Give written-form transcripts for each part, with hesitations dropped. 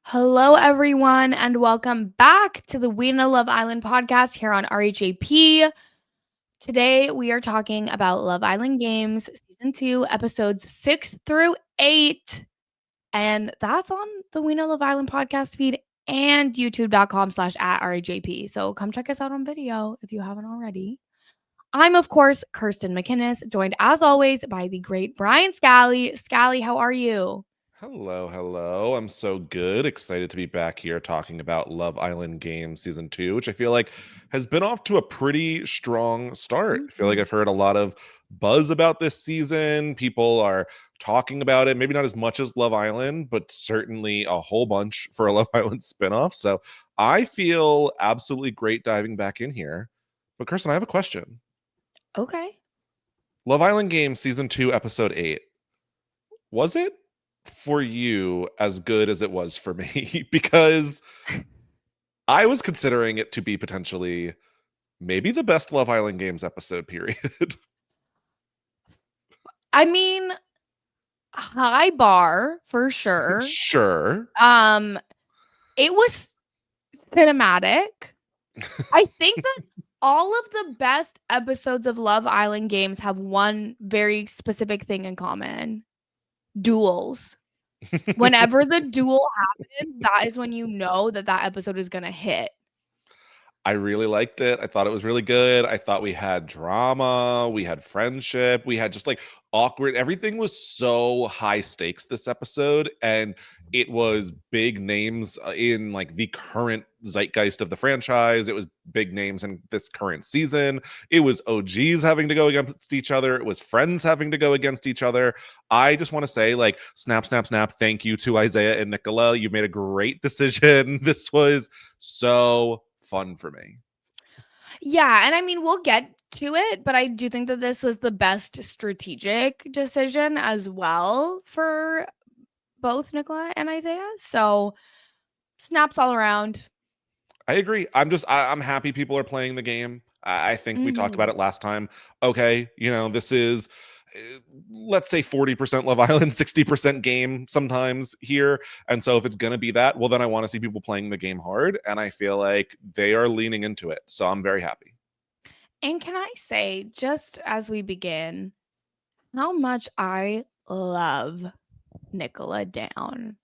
Hello, everyone, and welcome back to the We Know Love Island podcast here on RHAP. Today, we are talking about Love Island Games, Season 2, episodes 6 through 8. And that's on the We Know Love Island podcast feed and youtube.com/@RHAP. So come check us out on video if you haven't already. I'm, of course, Kirsten MacInnis, joined as always by the great Brian Scally. Scally, how are you? Hello. I'm so good. Excited to be back here talking about Love Island Games Season 2, which I feel like has been off to a pretty strong start. I feel like I've heard a lot of buzz about this season. People are talking about it, maybe not as much as Love Island, but certainly a whole bunch for a Love Island spinoff. So I feel absolutely great diving back in here. But Kirsten, I have a question. Okay. Love Island Games Season 2, Episode 8. Was it for you as good as it was for me? Because I was considering it to be potentially maybe the best Love Island Games episode, period. I mean, high bar for sure. Sure. Um, it was cinematic. I think that all of the best episodes of Love Island Games have one very specific thing in common: duels. Whenever the duel happens, that is when you know that that episode is gonna hit. I really liked it. I thought it was really good. I thought we had drama, we had friendship, we had just like awkward. Everything was so high stakes this episode, and it was big names in like the current zeitgeist of the franchise. It was big names in this current season. It was OGs having to go against each other. It was friends having to go against each other. I just want to say, like, snap, snap, snap. Thank you to Isaiah and Nicola. You made a great decision. This was so fun for me. Yeah, and I mean, we'll get to it, but I do think that this was the best strategic decision as well for both Nicola and Isaiah. So, snaps all around. I agree. I'm happy people are playing the game. I think we talked about Mhm. it last time. Okay, this is let's say 40% Love Island, 60% game sometimes here. And so if it's going to be that, well, then I want to see people playing the game hard. And I feel like they are leaning into it. So I'm very happy. And can I say, just as we begin, how much I love Nicola down.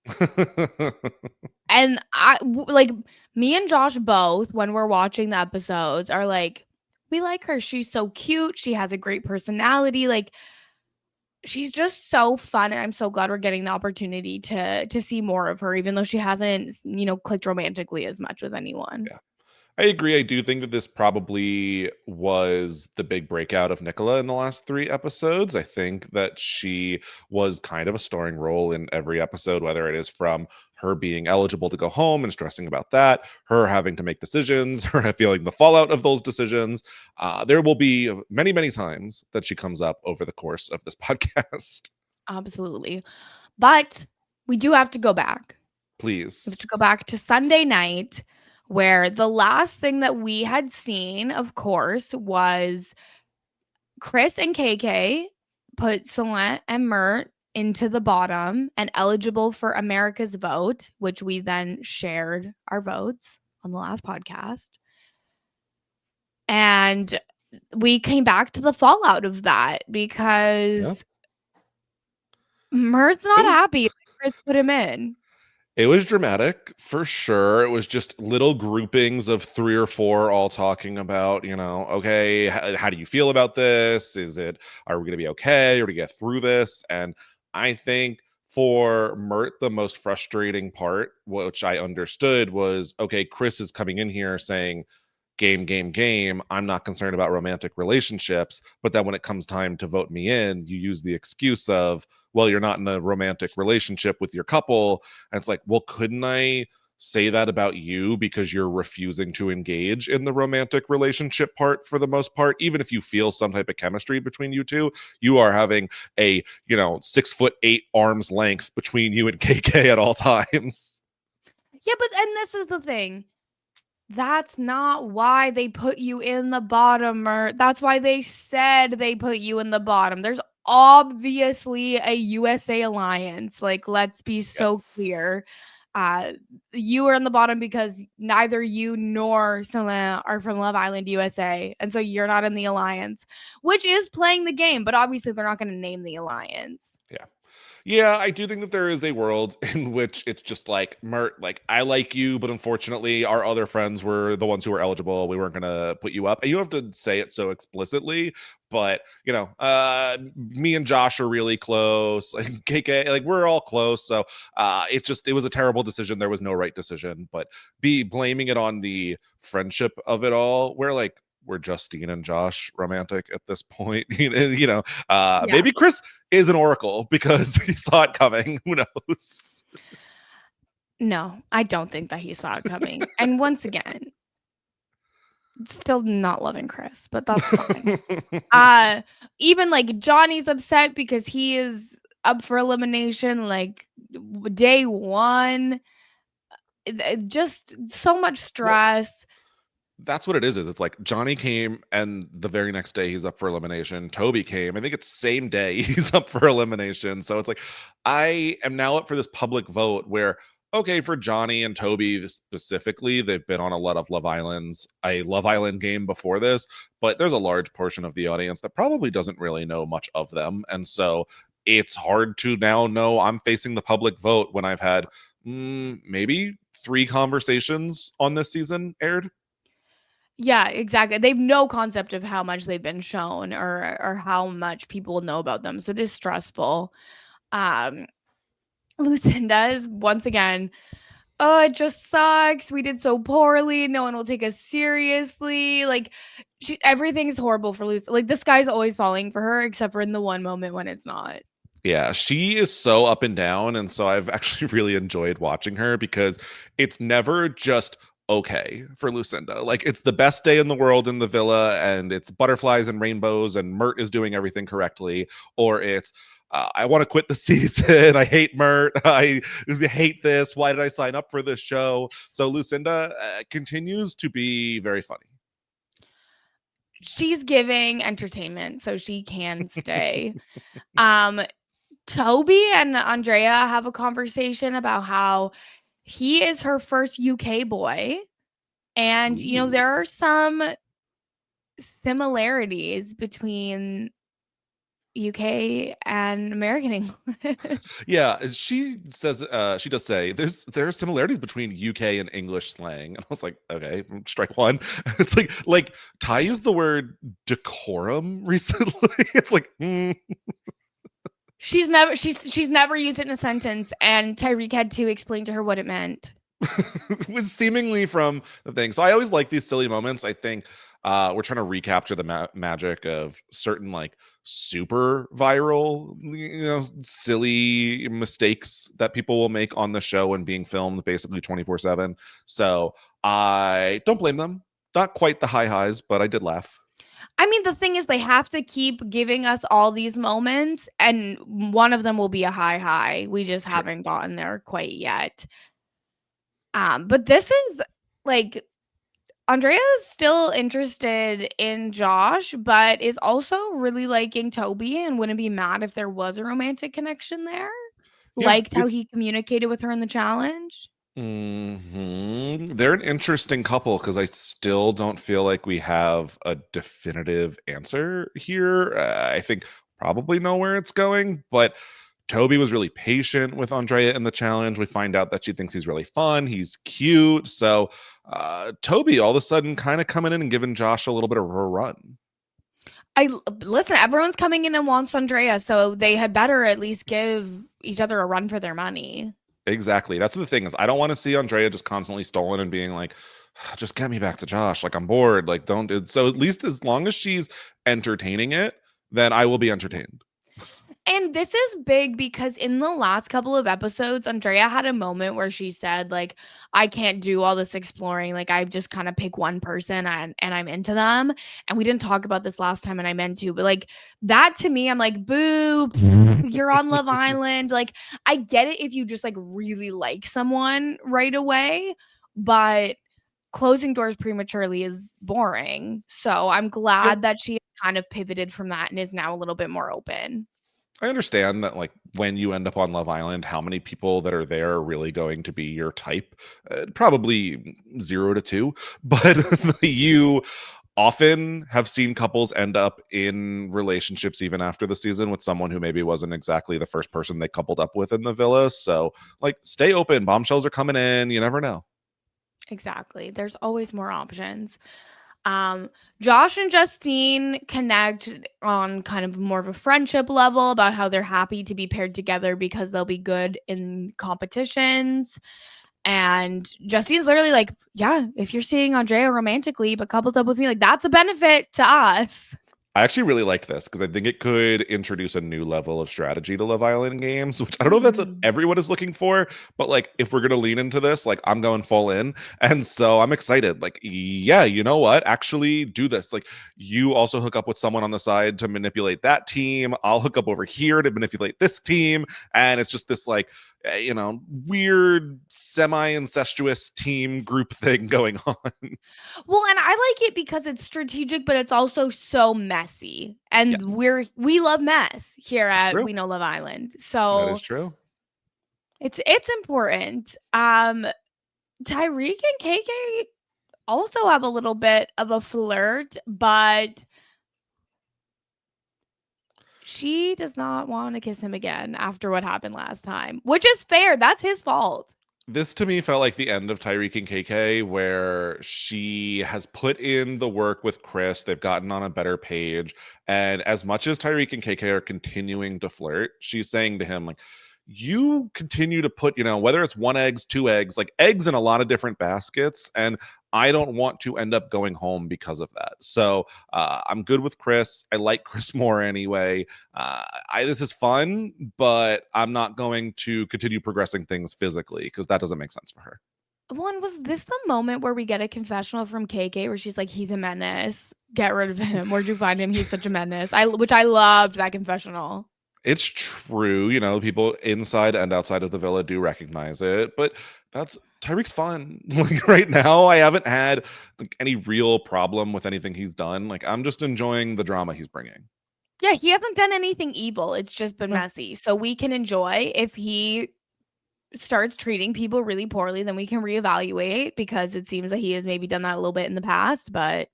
And like me and Josh both, when we're watching the episodes, are like, we like her. She's so cute. She has a great personality. Like, she's just so fun, and I'm so glad we're getting the opportunity to see more of her, even though she hasn't, clicked romantically as much with anyone. Yeah. I agree. I do think that this probably was the big breakout of Nicola in the last 3 episodes. I think that she was kind of a starring role in every episode, whether it is from her being eligible to go home and stressing about that, her having to make decisions, her feeling the fallout of those decisions. There will be many, many times that she comes up over the course of this podcast. Absolutely. But we do have to go back. We have Please. to go back to Sunday night, where the last thing that we had seen, of course, was Chris and KK put Solent and Mert into the bottom and eligible for America's vote, which we then shared our votes on the last podcast. And we came back to the fallout of that Yeah. because Mert's It not was happy that Chris put him in. It was dramatic for sure. It was just little groupings of 3 or 4 all talking about, okay, how do you feel about this? Are we going to be okay? Or to get through this? And I think for Mert, the most frustrating part, which I understood, was okay, Chris is coming in here saying, game, game, game. I'm not concerned about romantic relationships. But then when it comes time to vote me in, you use the excuse of, well, you're not in a romantic relationship with your couple. And it's like, well, couldn't I say that about you because you're refusing to engage in the romantic relationship part for the most part? Even if you feel some type of chemistry between you two, you are having a 6'8" arms length between you and KK at all times. Yeah, but and this is the thing. That's not why they put you in the bottom, Mert. That's why they said they put you in the bottom. There's obviously a USA alliance. Like, let's be Yeah. so clear. You are on the bottom because neither you nor Selena are from Love Island USA, and so you're not in the alliance, which is playing the game, but obviously they're not going to name the alliance. Yeah. Yeah, I do think that there is a world in which it's just like, Mert, like, I like you, but unfortunately, our other friends were the ones who were eligible. We weren't going to put you up. And you don't have to say it so explicitly, but, me and Josh are really close. Like, KK, like, we're all close. So it was a terrible decision. There was no right decision. But blaming it on the friendship of it all, we're Justine and Josh romantic at this point. Yeah. Maybe Chris is an oracle because he saw it coming. Who knows? No, I don't think that he saw it coming. And once again, still not loving Chris, but that's fine. Even like Johnny's upset because he is up for elimination like day one. Just so much stress. That's what it is it's like Johnny came and the very next day he's up for elimination. Toby came, I think it's same day he's up for elimination. So it's like, I am now up for this public vote where, okay, for Johnny and Toby specifically, they've been on a lot of a Love Island game before this, but there's a large portion of the audience that probably doesn't really know much of them. And so it's hard to now know I'm facing the public vote when I've had maybe 3 conversations on this season aired. Yeah, exactly. They've no concept of how much they've been shown or how much people know about them. So it is stressful. Um, Lucinda is once again, oh, it just sucks. We did so poorly. No one will take us seriously. Like, everything's horrible for Lucinda. Like, the sky's always falling for her, except for in the one moment when it's not. Yeah, she is so up and down. And so I've actually really enjoyed watching her because it's never just okay for Lucinda. Like, it's the best day in the world in the villa and it's butterflies and rainbows and Mert is doing everything correctly. Or it's, I want to quit the season. I hate Mert. I hate this. Why did I sign up for this show? So Lucinda continues to be very funny. She's giving entertainment, so she can stay. Toby and Andrea have a conversation about how he is her first UK boy. And, Ooh. there are some similarities between UK and American English. Yeah, and she says she does say there are similarities between UK and English slang. And I was like, okay, strike one. It's like Ty used the word decorum recently. It's like She's never used it in a sentence, and Tyreek had to explain to her what it meant. It was seemingly from the thing. So I always like these silly moments. I think we're trying to recapture the magic of certain like super viral, silly mistakes that people will make on the show and being filmed basically 24/7. So I don't blame them. Not quite the high highs, but I did laugh. I mean, the thing is, they have to keep giving us all these moments, and one of them will be a high. We just Sure. haven't gotten there quite yet. But this is like Andrea is still interested in Josh, but is also really liking Toby and wouldn't be mad if there was a romantic connection there. Yeah, Liked how he communicated with her in the challenge. They're an interesting couple because I still don't feel like we have a definitive answer here. I think probably know where it's going, but Toby was really patient with Andrea in the challenge. We find out that she thinks he's really fun. He's cute. So Toby all of a sudden kind of coming in and giving Josh a little bit of a run. Listen, everyone's coming in and wants Andrea, so they had better at least give each other a run for their money. Exactly. That's the thing is I don't want to see Andrea just constantly stolen and being like, just get me back to Josh. Like I'm bored. Like don't. So at least as long as she's entertaining it, then I will be entertained. And this is big because in the last couple of episodes, Andrea had a moment where she said, like, I can't do all this exploring. Like, I just kind of pick one person and I'm into them. And we didn't talk about this last time, and I meant to, but like that to me, I'm like, boo, you're on Love Island. Like, I get it if you just like really like someone right away, but closing doors prematurely is boring. So I'm Yeah. glad that she kind of pivoted from that and is now a little bit more open. I understand that, like, when you end up on Love Island, how many people that are there are really going to be your type? Probably 0 to 2, but you often have seen couples end up in relationships even after the season with someone who maybe wasn't exactly the first person they coupled up with in the villa. So, like, stay open. Bombshells are coming in. You never know. Exactly. There's always more options. Josh and Justine connect on kind of more of a friendship level about how they're happy to be paired together because they'll be good in competitions. And Justine's literally like, yeah, if you're seeing Andrea romantically but coupled up with me, like that's a benefit to us. I actually really like this because I think it could introduce a new level of strategy to Love Island games, which I don't know if that's what Mhm. everyone is looking for, but like if we're gonna lean into this, like I'm going full in. And so I'm excited. Like, yeah, you know what? Actually do this. Like you also hook up with someone on the side to manipulate that team. I'll hook up over here to manipulate this team. And it's just this like weird semi-incestuous team group thing going on. Well, and I like it because it's strategic, but it's also so messy. And Yes. we love mess here at True. We Know Love Island. That is So true. it's important. Tyreek and KK also have a little bit of a flirt, but she does not want to kiss him again after what happened last time, which is fair. That's his fault. This to me felt like the end of Tyreek and KK, where she has put in the work with Chris. They've gotten on a better page. And as much as Tyreek and KK are continuing to flirt, she's saying to him, like, you continue to put, whether it's 1 eggs, 2 eggs, like eggs in a lot of different baskets. And I don't want to end up going home because of that. So I'm good with Chris. I like Chris more anyway. This is fun, but I'm not going to continue progressing things physically because that doesn't make sense for her. One, was this the moment where we get a confessional from KK where she's like, he's a menace. Get rid of him. Where'd you find him? He's such a menace. Which I loved that confessional. It's true, people inside and outside of the villa do recognize it, but that's Tyreek's fun. Like right now, I haven't had like any real problem with anything he's done. Like I'm just enjoying the drama he's bringing. Yeah, he hasn't done anything evil. It's just been No. messy. So we can enjoy. If he starts treating people really poorly, then we can reevaluate because it seems that he has maybe done that a little bit in the past. But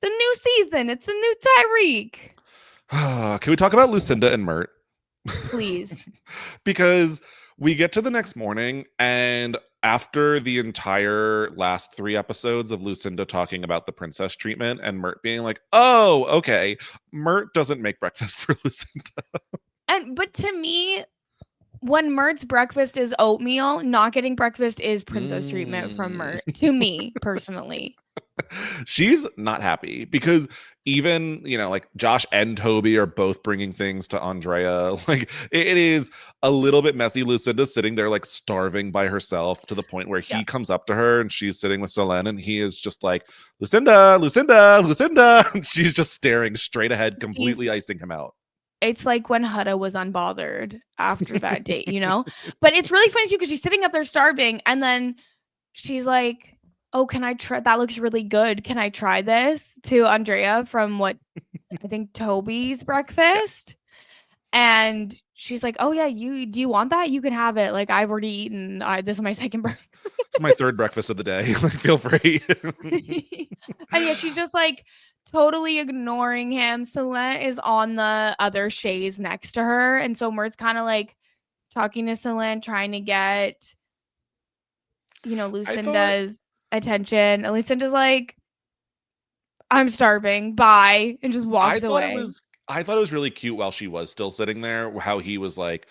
the new season, it's a new Tyreek. Can we talk about Lucinda and Mert? Please. Because we get to the next morning, and after the entire last 3 episodes of Lucinda talking about the princess treatment and Mert being like, oh, okay, Mert doesn't make breakfast for Lucinda. But to me, when Mert's breakfast is oatmeal, not getting breakfast is princess treatment from Mert. To me, personally. She's not happy because even like Josh and Toby are both bringing things to Andrea. Like it is a little bit messy. Lucinda's sitting there like starving by herself to the point where Yeah. he comes up to her and she's sitting with Solène and he is just like, Lucinda, Lucinda, Lucinda. And she's just staring straight ahead, completely icing him out. It's like when Hutta was unbothered after that date, you know? But it's really funny too because she's sitting up there starving and then she's like, oh, can I try? That looks really good. Can I try this to Andrea from what I think Toby's Yes. breakfast? And she's like, oh, yeah, do you want that? You can have it. Like, I've already eaten. This is my second It's my third breakfast. breakfast of the day. Like, feel free. And yeah, she's just like totally ignoring him. Solène is on the other chaise next to her. And so Mert's kind of like talking to Solène, trying to get, I thought Lucinda's attention. And Lucinda's like, I'm starving. Bye. And just I walks thought it away. was I thought it was really cute while she was still sitting there, how he was like,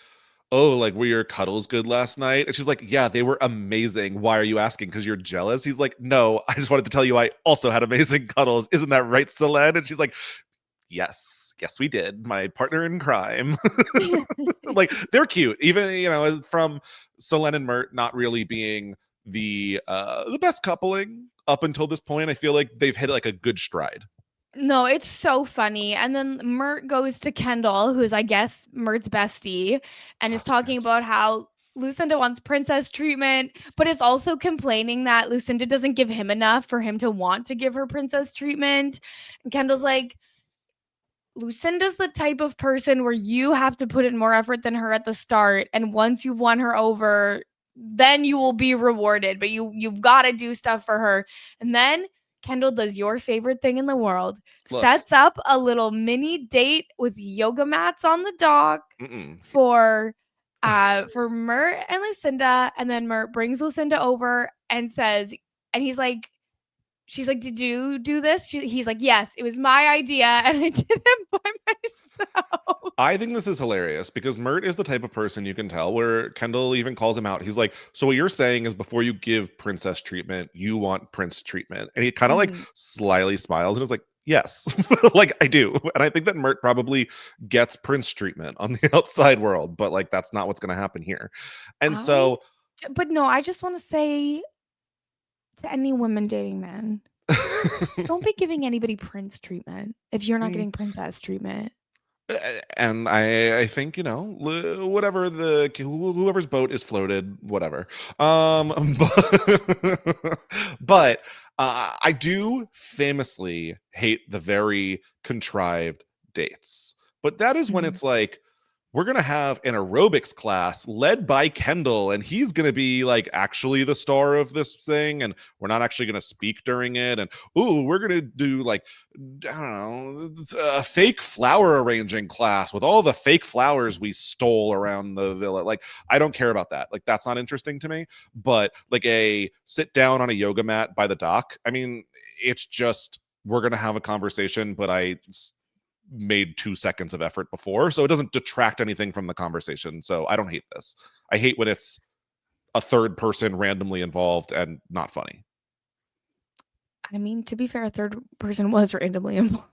"Oh, like were your cuddles good last night?" And she's like, "Yeah, they were amazing. Why are you asking? Because you're jealous?" He's like, "No, I just wanted to tell you I also had amazing cuddles. Isn't that right, Solène?" And she's like, "Yes, yes, we did. My partner in crime." Like they're cute, even from Solène and Mert not really being the best coupling up until this point. I feel like they've hit like a good stride. No, it's so funny. And then Mert goes to Kendall, who is, I guess, Mert's bestie, and is talking about Yes. how Lucinda wants princess treatment, but is also complaining that Lucinda doesn't give him enough for him to want to give her princess treatment. And Kendall's like, Lucinda's the type of person where you have to put in more effort than her at the start, and once you've won her over, then you will be rewarded. But you've got to do stuff for her. And then Kendall does your favorite thing in the world, Look, sets up a little mini date with yoga mats on the dock mm-mm. for Mert and Lucinda, and then Mert brings Lucinda over and says, and she's like, "Did you do this?" He's like, "Yes, it was my idea, and I did it by myself." I think this is hilarious because Mert is the type of person you can tell where Kendall even calls him out. He's like, so what you're saying is before you give princess treatment, you want prince treatment. And he kind of like slyly smiles and is like, yes, like I do. And I think that Mert probably gets prince treatment on the outside world, but like that's not what's going to happen here. And so, but no, I just want to say to any women dating men, don't be giving anybody prince treatment if you're not getting princess treatment. And I think, you know, whatever whoever's boat is floated, whatever. But I do famously hate the very contrived dates. But that is when it's like, we're going to have an aerobics class led by Kendall, and he's going to be like actually the star of this thing, and we're not actually going to speak during it. And we're going to do like, I don't know, a fake flower arranging class with all the fake flowers we stole around the villa. Like, I don't care about that. Like, that's not interesting to me. But like a sit down on a yoga mat by the dock, I mean, it's just, we're going to have a conversation, but I made 2 seconds of effort before, so it doesn't detract anything from the conversation. So I don't hate this. I hate when it's a third person randomly involved and not funny. I mean, to be fair, a third person was randomly involved.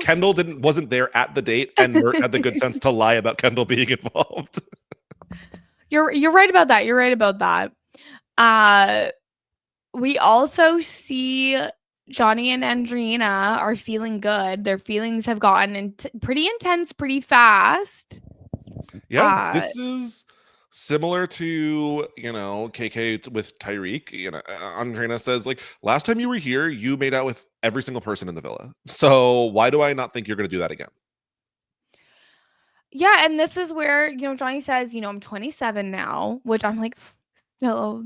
Kendall wasn't there at the date, and Mert had the good sense to lie about Kendall being involved. You're right about that. You're right about that. We also see Johnny and Andrina are feeling good. Their feelings have gotten pretty intense pretty fast. Yeah, this is similar to, you know, KK with Tyreek. You know, Andrina says, like, last time you were here, you made out with every single person in the villa. So why do I not think you're going to do that again? Yeah, and this is where, you know, Johnny says, you know, I'm 27 now, which I'm like, no.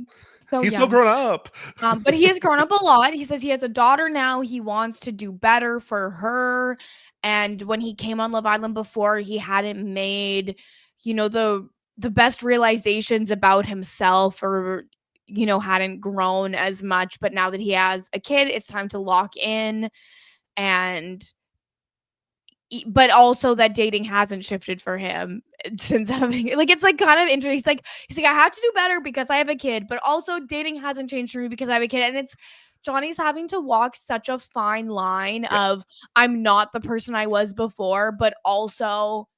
So he's young. still grown up. But he has grown up a lot. He says he has a daughter now. He wants to do better for her. And when he came on Love Island before, he hadn't made, you know, the best realizations about himself, or, you know, hadn't grown as much. But now that he has a kid, it's time to lock in. And but also that dating hasn't shifted for him since having, like, it's like kind of interesting. He's like, I have to do better because I have a kid, but also dating hasn't changed for me because I have a kid. And it's Johnny's having to walk such a fine line of, I'm not the person I was before, but also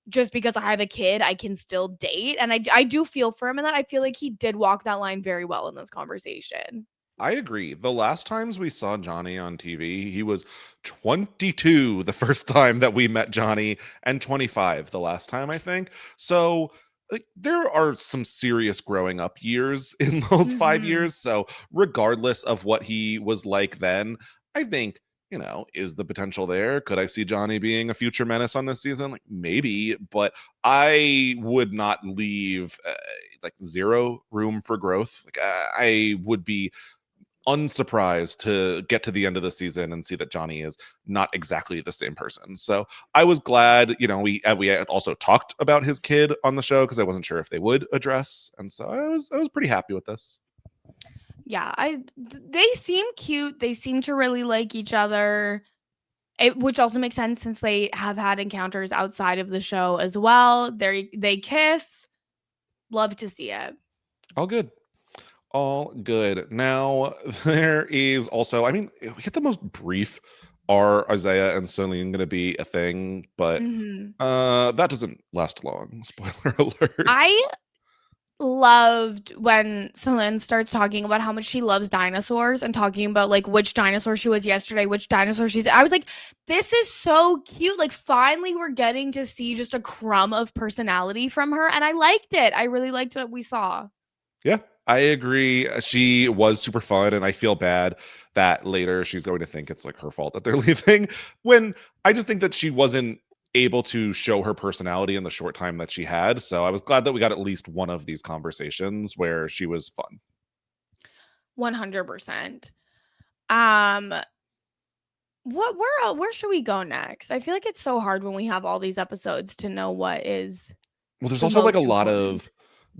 just because I have a kid, I can still date. And I do feel for him in that. I feel like he did walk that line very well in this conversation. I agree. The last times we saw Johnny on TV, he was 22 the first time that we met Johnny, and 25 the last time, I think. So, like, there are some serious growing up years in those 5 years. So, regardless of what he was like then, I think, you know, is the potential there? Could I see Johnny being a future menace on this season? Like, maybe, but I would not leave like zero room for growth. Like, I would be unsurprised to get to the end of the season and see that Johnny is not exactly the same person. So I was glad, you know, we had also talked about his kid on the show because I wasn't sure if they would address, and so I was pretty happy with this. Yeah, they seem cute. They seem to really like each other. Which also makes sense since they have had encounters outside of the show as well. They kiss. Love to see it. All good. All good. Now, there is also, I mean, we get the most brief, are Isaiah and Celine going to be a thing? But that doesn't last long. Spoiler alert. I loved when Celine starts talking about how much she loves dinosaurs and talking about like which dinosaur she was yesterday, which dinosaur I was like, this is so cute. Like, finally we're getting to see just a crumb of personality from her, and I liked it. I really liked what we saw. Yeah, I agree. She was super fun, and I feel bad that later she's going to think it's like her fault that they're leaving. When I just think that she wasn't able to show her personality in the short time that she had. So I was glad that we got at least one of these conversations where she was fun. 100%. Um, where should we go next? I feel like it's so hard when we have all these episodes to know what is Well, there's the also like a most lot important. of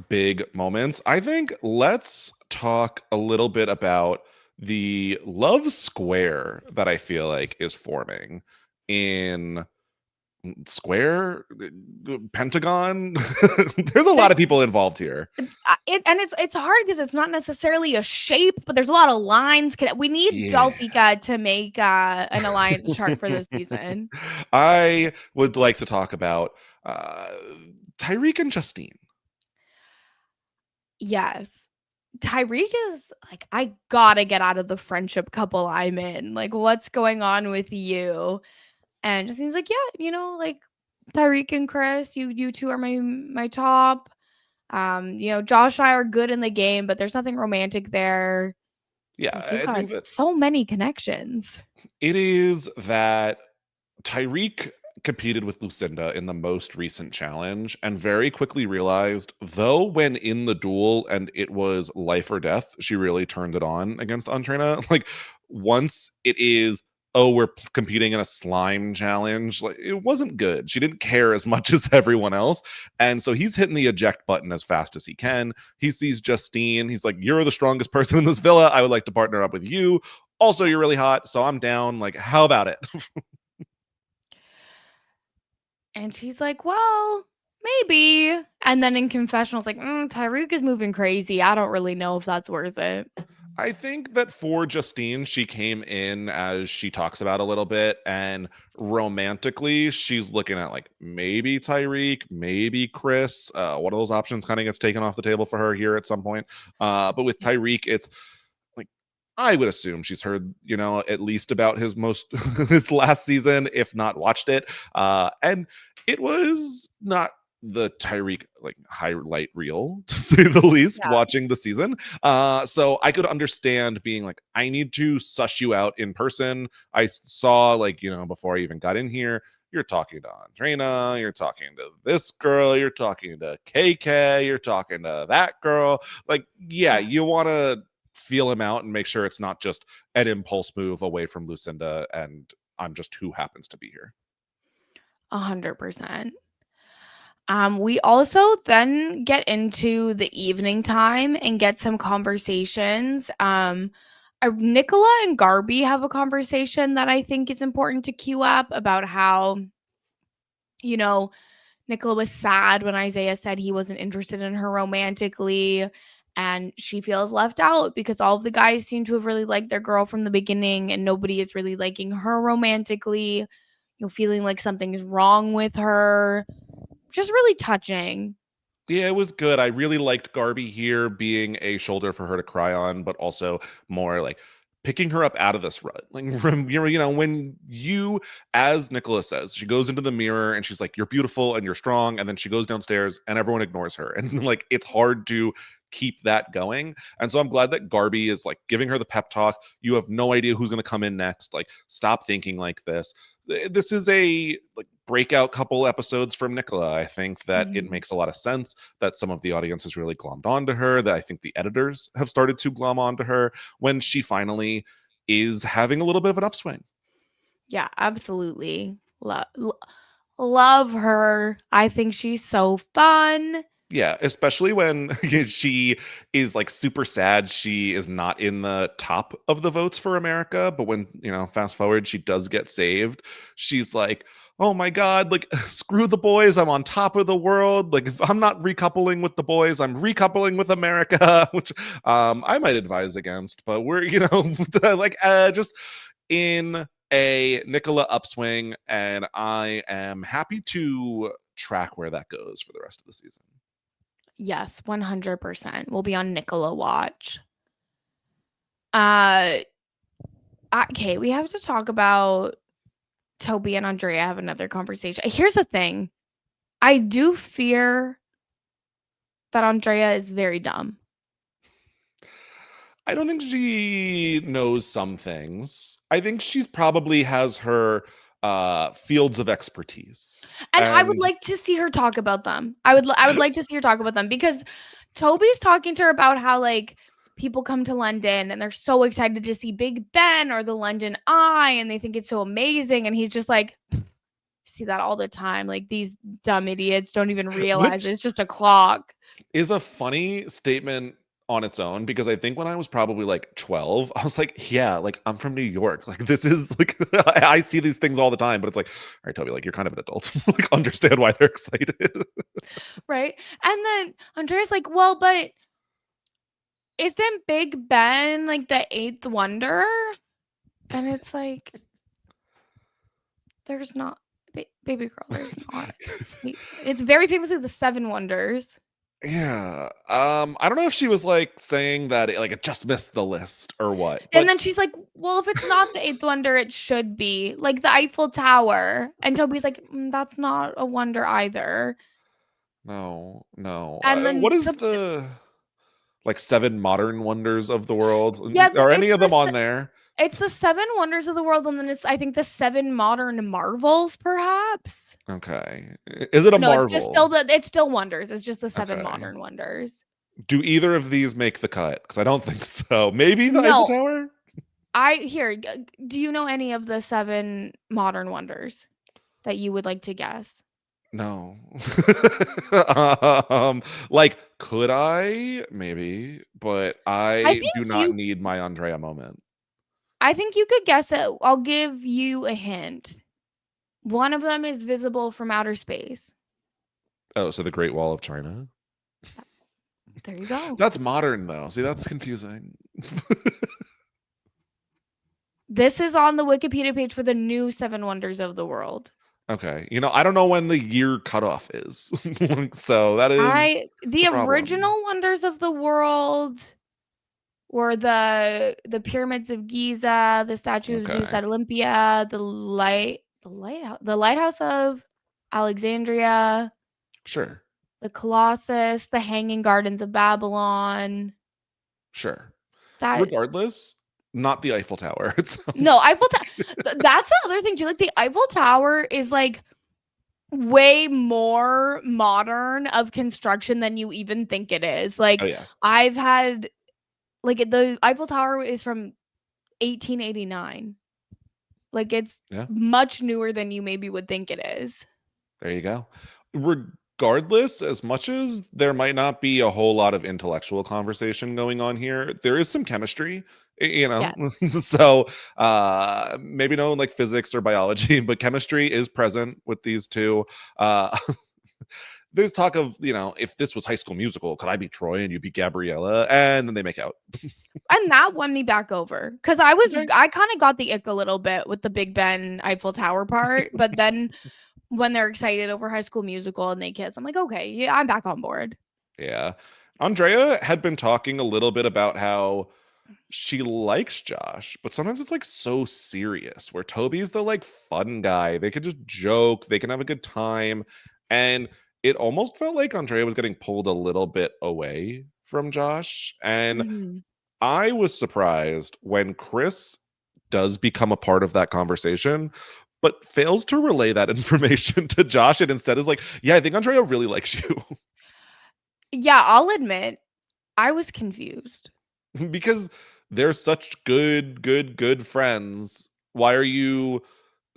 big moments. I think let's talk a little bit about the love square that I feel like is forming in square, pentagon. There's a lot There, of people involved here. it's hard because it's not necessarily a shape, but there's a lot of lines. We need Yeah. Delphika to make an alliance chart for this season. I would like to talk about uh, Tyreek and Justine. Yes. Tyreek is like, I gotta get out of the friendship couple I'm in. Like, what's going on with you? And Justine's like, yeah, like Tyreek and Chris, you two are my top. Josh and I are good in the game, but there's nothing romantic there. Yeah, Like, you've I got think that so many connections. it is that Tyreek competed with Lucinda in the most recent challenge and very quickly realized, though, when in the duel and it was life or death, she really turned it on against Andrina. Like, once it is, oh, we're competing in a slime challenge, like, it wasn't good. She didn't care as much as everyone else. And so he's hitting the eject button as fast as he can. He sees Justine. He's like, you're the strongest person in this villa. I would like to partner up with you. Also, you're really hot, so I'm down. Like, how about it? And she's like, well, maybe. And then in confessionals, like, Tyreek is moving crazy. I don't really know if that's worth it. I think that for Justine, she came in as she talks about a little bit, and romantically, she's looking at like maybe Tyreek, maybe Chris. One of those options kind of gets taken off the table for her here at some point. But with Yeah. Tyreek, it's like I would assume she's heard, at least about his most his last season, if not watched it. And it was not the Tyreek like highlight reel to say the least Yeah. watching the season. So I could understand being like, I need to suss you out in person. I saw like, before I even got in here, you're talking to Andrina, you're talking to this girl, you're talking to KK, you're talking to that girl. Like, yeah, Yeah. you want to feel him out and make sure it's not just an impulse move away from Lucinda and I'm just who happens to be here. 100%. We also then get into the evening time and get some conversations. Nicola and Garby have a conversation that I think is important to queue up about how, you know, Nicola was sad when Isaiah said he wasn't interested in her romantically, and she feels left out because all of the guys seem to have really liked their girl from the beginning, and nobody is really liking her romantically. Feeling like something's wrong with her. Just really touching. Yeah, it was good. I really liked Garby here being a shoulder for her to cry on, but also more like picking her up out of this rut. Like, when you, as Nicola says, she goes into the mirror and she's like, you're beautiful and you're strong. And then she goes downstairs and everyone ignores her. And like, it's hard to keep that going. And so I'm glad that Garby is like giving her the pep talk. You have no idea who's going to come in next. Like, stop thinking like this. This is a like breakout couple episodes from Nicola. I think that it Mhm. makes a lot of sense that some of the audience has really glommed onto her, that I think the editors have started to glom onto her when she finally is having a little bit of an upswing. Yeah, absolutely. Love her. I think she's so fun. Yeah, especially when she is like super sad she is not in the top of the votes for America, but when, fast forward she does get saved, she's like, "Oh my god, like screw the boys, I'm on top of the world. Like if I'm not recoupling with the boys, I'm recoupling with America," which I might advise against, but we're, like just in a Nicola upswing and I am happy to track where that goes for the rest of the season. Yes, 100%. We'll be on Nicola watch. Uh okay, we have to talk about Toby and Andrea have another conversation. Here's the thing. I do fear that Andrea is very dumb. I don't think she knows some things. I think she's probably has her fields of expertise. And I would And like to see her talk about them. I would like to see her talk about them because Toby's talking to her about how like people come to London and they're so excited to see Big Ben or the London Eye and they think it's so amazing and he's just like see that all the time. Like these dumb idiots don't even realize which it's just a clock. is a funny statement on its own, because I think when I was probably like 12, I was like, yeah, like I'm from New York. Like this is like I see these things all the time, but it's like, all right, Toby, like you're kind of an adult. Like understand why they're excited. Right. And then Andrea's like, well, but isn't Big Ben like the eighth wonder? And it's like, there's not, baby girl, there's not. It's very famously the seven wonders. Yeah. I don't know if she was like saying that like it just missed the list or what, And but then she's like, well, if it's not the eighth wonder, it should be like the Eiffel Tower. And Toby's like, that's not a wonder either. no, no. And What then is the like seven modern wonders of the world? yeah, Are any of them on there? it's the seven wonders of the world, and then it's I think the seven modern marvels, perhaps. Okay. Is it a No, it's just Marvel? it's still wonders. It's just the seven Okay. modern wonders. Do either of these make the cut? Because I don't think so. Maybe the Eiffel No, Tower? do you know any of the seven modern wonders that you would like to guess? No. Like, could I? Maybe, but I I think do not you need my Andrea moment. I think you could guess it. I'll give you a hint. One of them is visible from outer space. Oh, so the Great Wall of China? There you go. That's modern, though. See, that's confusing. This is on the Wikipedia page for the new seven wonders of the world. Okay. I don't know when the year cutoff is. So that is The a problem. original wonders of the world were the pyramids of Giza, the statue of Zeus Okay. at Olympia, the lighthouse of Alexandria, Sure. the Colossus, the Hanging Gardens of Babylon. Sure. That Regardless, not the Eiffel Tower. It sounds no, that's the other thing too. Like the Eiffel Tower is like way more modern of construction than you even think it is. oh Like yeah. I've had like the Eiffel Tower is from 1889. Like it's Yeah. much newer than you maybe would think it is. There you go. Regardless, as much as there might not be a whole lot of intellectual conversation going on here, there is some chemistry, Yes. so maybe no like physics or biology, but chemistry is present with these two. There's talk of, if this was High School Musical, could I be Troy and you be Gabriella? And then they make out. And that won me back over because Okay. I kind of got the ick a little bit with the Big Ben Eiffel Tower part, but then when they're excited over High School Musical and they kiss, I'm like, okay, yeah, I'm back on board. Yeah. Andrea had been talking a little bit about how she likes Josh, but sometimes it's like so serious where Toby's the like fun guy. They could just joke, they can have a good time. And it almost felt like Andrea was getting pulled a little bit away from Josh. And Mhm. I was surprised when Chris does become a part of that conversation, but fails to relay that information to Josh and instead is like, yeah, I think Andrea really likes you. Yeah, I'll admit I was confused. Because they're such good friends. Why are you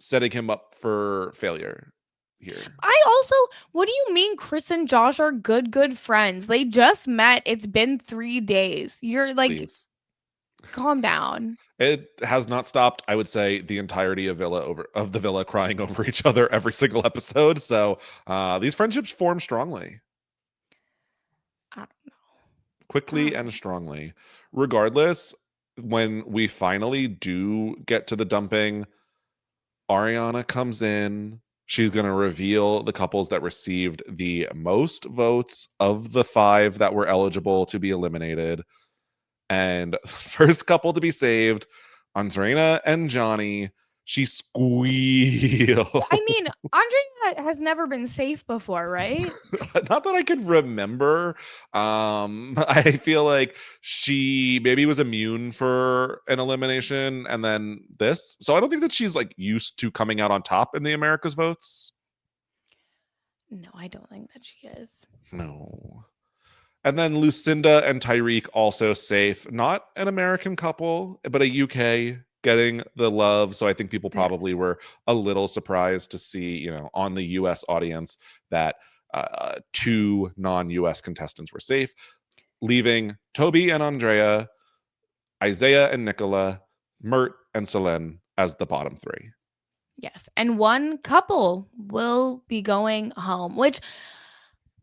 setting him up for failure here? I also, what do you mean Chris and Josh are good friends? They just met. It's been 3 days. You're like, Please. calm down. It has not stopped, I would say, the entirety of the villa crying over each other every single episode. So these friendships form strongly, I don't know. quickly and strongly. Regardless, when we finally do get to the dumping, Ariana comes in. She's going to reveal the couples that received the most votes of the 5 that were eligible to be eliminated. And first couple to be saved, Andrina and Johnny, She squealed. I mean, Andrea has never been safe before, right? Not that I could remember. I feel like she maybe was immune for an elimination and then this. So I don't think that she's like used to coming out on top in the America's votes. No, I don't think that she is. No. And then Lucinda and Tyreek also safe. Not an American couple, but a UK getting the love. So I think people probably Yes. were a little surprised to see, on the US audience that two non-US contestants were safe, leaving Toby and Andrea, Isaiah and Nicola, Mert and Selene as the bottom three. Yes. And one couple will be going home, which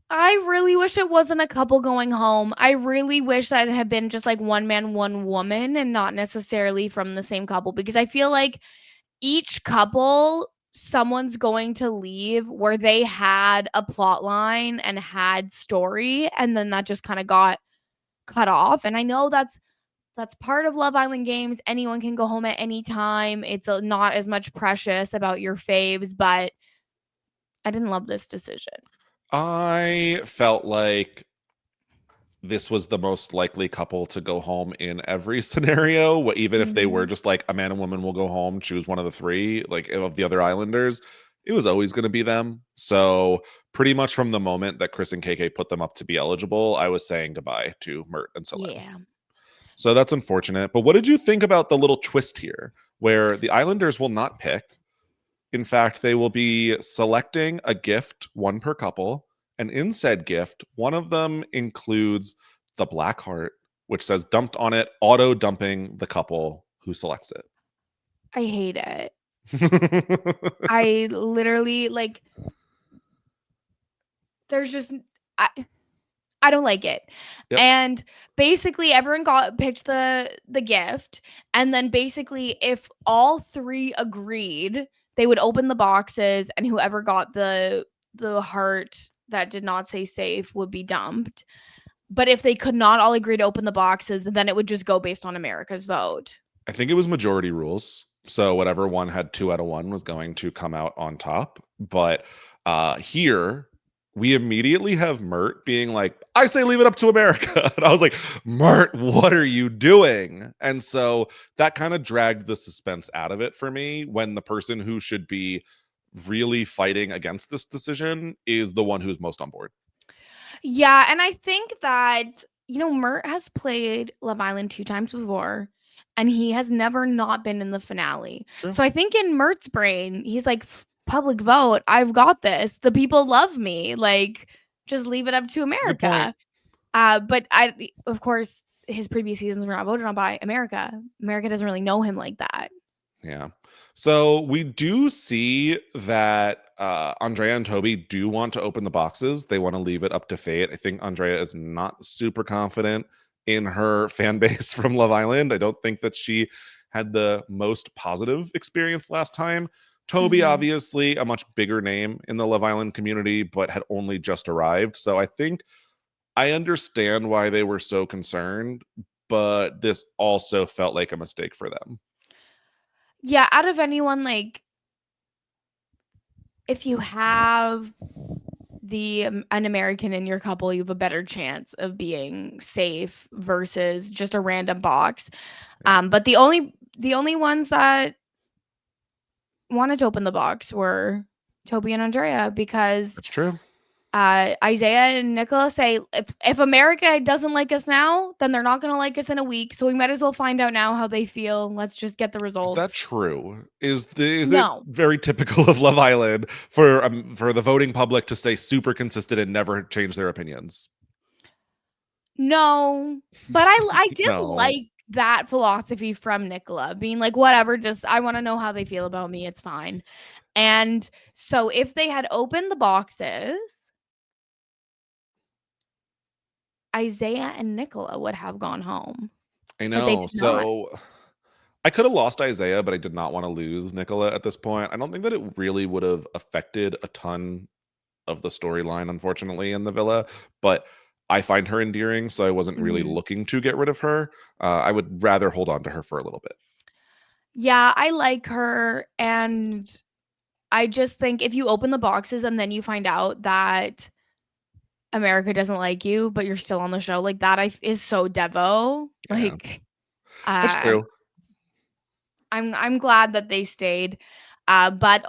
I really wish it wasn't a couple going home. I really wish that it had been just like one man, one woman, and not necessarily from the same couple, because I feel like each couple, someone's going to leave where they had a plot line and had story, and then that just kind of got cut off. And I know that's part of Love Island games. Anyone can go home at any time. It's not as much precious about your faves, but I didn't love this decision. I felt like this was the most likely couple to go home in every scenario, even if they were just like a man and woman will go home, choose one of the three, like of the other Islanders. It was always going to be them. So pretty much from the moment that Chris and KK put them up to be eligible, I was saying goodbye to Mert and Selene. Yeah. So that's unfortunate. But what did you think about the little twist here where the Islanders will not pick? In fact, they will be selecting a gift, one per couple. And in said gift, one of them includes the black heart, which says dumped on it, auto dumping the couple who selects it. I hate it. I literally like there's just I don't like it. Yep. And basically everyone picked the gift, and then basically if all three agreed, they would open the boxes, and whoever got the heart that did not say safe would be dumped. But if they could not all agree to open the boxes, then it would just go based on America's vote. I think it was majority rules. So whatever one had 2 out of 1 was going to come out on top. But here we immediately have Mert being like, I say leave it up to America. And I was like, Mert, what are you doing? And so that kind of dragged the suspense out of it for me when the person who should be really fighting against this decision is the one who's most on board. Yeah, and I think that, Mert has played Love Island 2 times before, and he has never not been in the finale. True. So I think in Mert's brain, he's like, public vote, I've got this. The people love me. Like, just leave it up to America. But of course, his previous seasons were not voted on by America. America doesn't really know him like that. Yeah. So we do see that Andrea and Toby do want to open the boxes. They want to leave it up to fate. I think Andrea is not super confident in her fan base from Love Island. I don't think that she had the most positive experience last time. Toby, obviously, a much bigger name in the Love Island community, but had only just arrived. So I think I understand why they were so concerned, but this also felt like a mistake for them. Yeah, out of anyone, like, if you have an American in your couple, you have a better chance of being safe versus just a random box. But the only ones that wanted to open the box were Toby and Andrea, because That's true. Isaiah and Nicola say if America doesn't like us now, then they're not going to like us in a week. So we might as well find out now how they feel. Let's just get the results. Is that true? Is No. it very typical of Love Island for the voting public to stay super consistent and never change their opinions? No, but I did No. like that philosophy from Nicola, being like, whatever, just I want to know how they feel about me. It's fine. And so if they had opened the boxes, Isaiah and Nicola would have gone home. I But they know. did not. So I could have lost Isaiah, but I did not want to lose Nicola at this point. I don't think that it really would have affected a ton of the storyline, unfortunately, in the villa, but I find her endearing, so I wasn't really looking to get rid of her. I would rather hold on to her for a little bit. Yeah, I like her. And I just think if you open the boxes and then you find out that America doesn't like you, but you're still on the show, like that is so Devo. Yeah, Like, that's uh, true. I'm glad that they stayed. But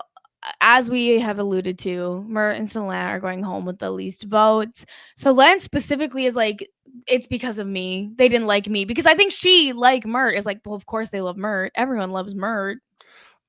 as we have alluded to, Mert and Solan are going home with the least votes. So Len specifically is like, it's because of me. They didn't like me because I think she, like Mert, is like, well, of course they love Mert. Everyone loves Mert.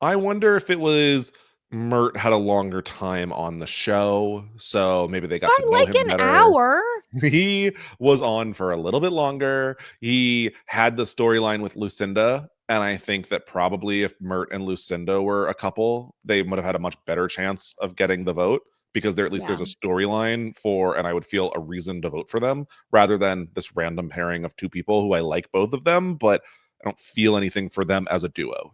I wonder if it was Mert had a longer time on the show, so maybe they got By to know like him an better. hour. He was on for a little bit longer. He had the storyline with Lucinda, and I think that probably if Mert and Lucinda were a couple, they would have had a much better chance of getting the vote because there at least Yeah. there's a storyline for, and I would feel a reason to vote for them rather than this random pairing of two people who I like both of them, but I don't feel anything for them as a duo.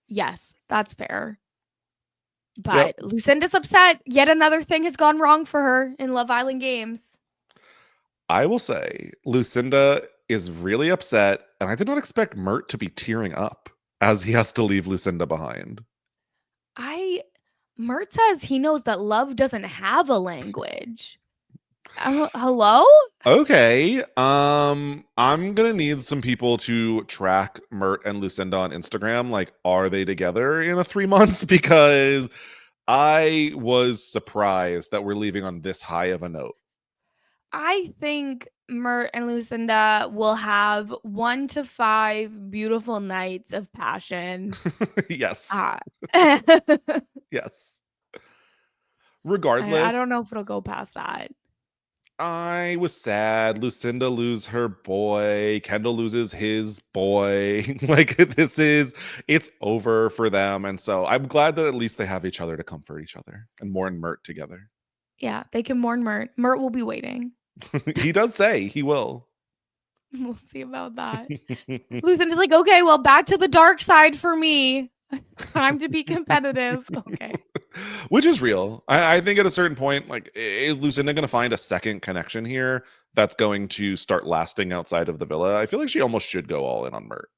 Yes, that's fair. Yep. But Lucinda's upset. Yet another thing has gone wrong for her in Love Island games. I will say Lucinda is really upset, and I did not expect Mert to be tearing up as he has to leave Lucinda behind. I Mert says he knows that love doesn't have a language. Hello? Okay, I'm gonna need some people to track Mert and Lucinda on Instagram. Like, are they together in a 3 months? Because I was surprised that we're leaving on this high of a note. I think Mert and Lucinda will have 1 to 5 beautiful nights of passion. Yes, Uh, I yes. I Regardless, don't know if it'll go past that. I was sad. Lucinda lose her boy. Kendall loses his boy. Like it's over for them. And so I'm glad that at least they have each other to comfort each other and mourn Mert together. Yeah, they can mourn Mert. Mert will be waiting. He does say he will. We'll see about that. Lucinda's like, okay, well, back to the dark side for me. Time to be competitive. Okay. Which is real. I think at a certain point, like, is Lucinda going to find a second connection here that's going to start lasting outside of the villa? I feel like she almost should go all in on Mert.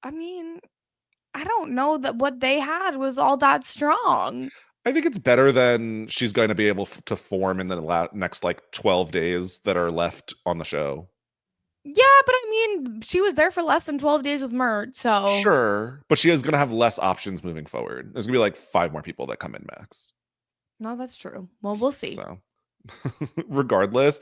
I mean, I don't know that what they had was all that strong. I think it's better than she's going to be able to form in the next like 12 days that are left on the show. Yeah, but I mean, she was there for less than 12 days with Mert, so Sure, but she is going to have less options moving forward. There's going to be like 5 more people that come in max. no, that's true. Well, we'll see. So, regardless,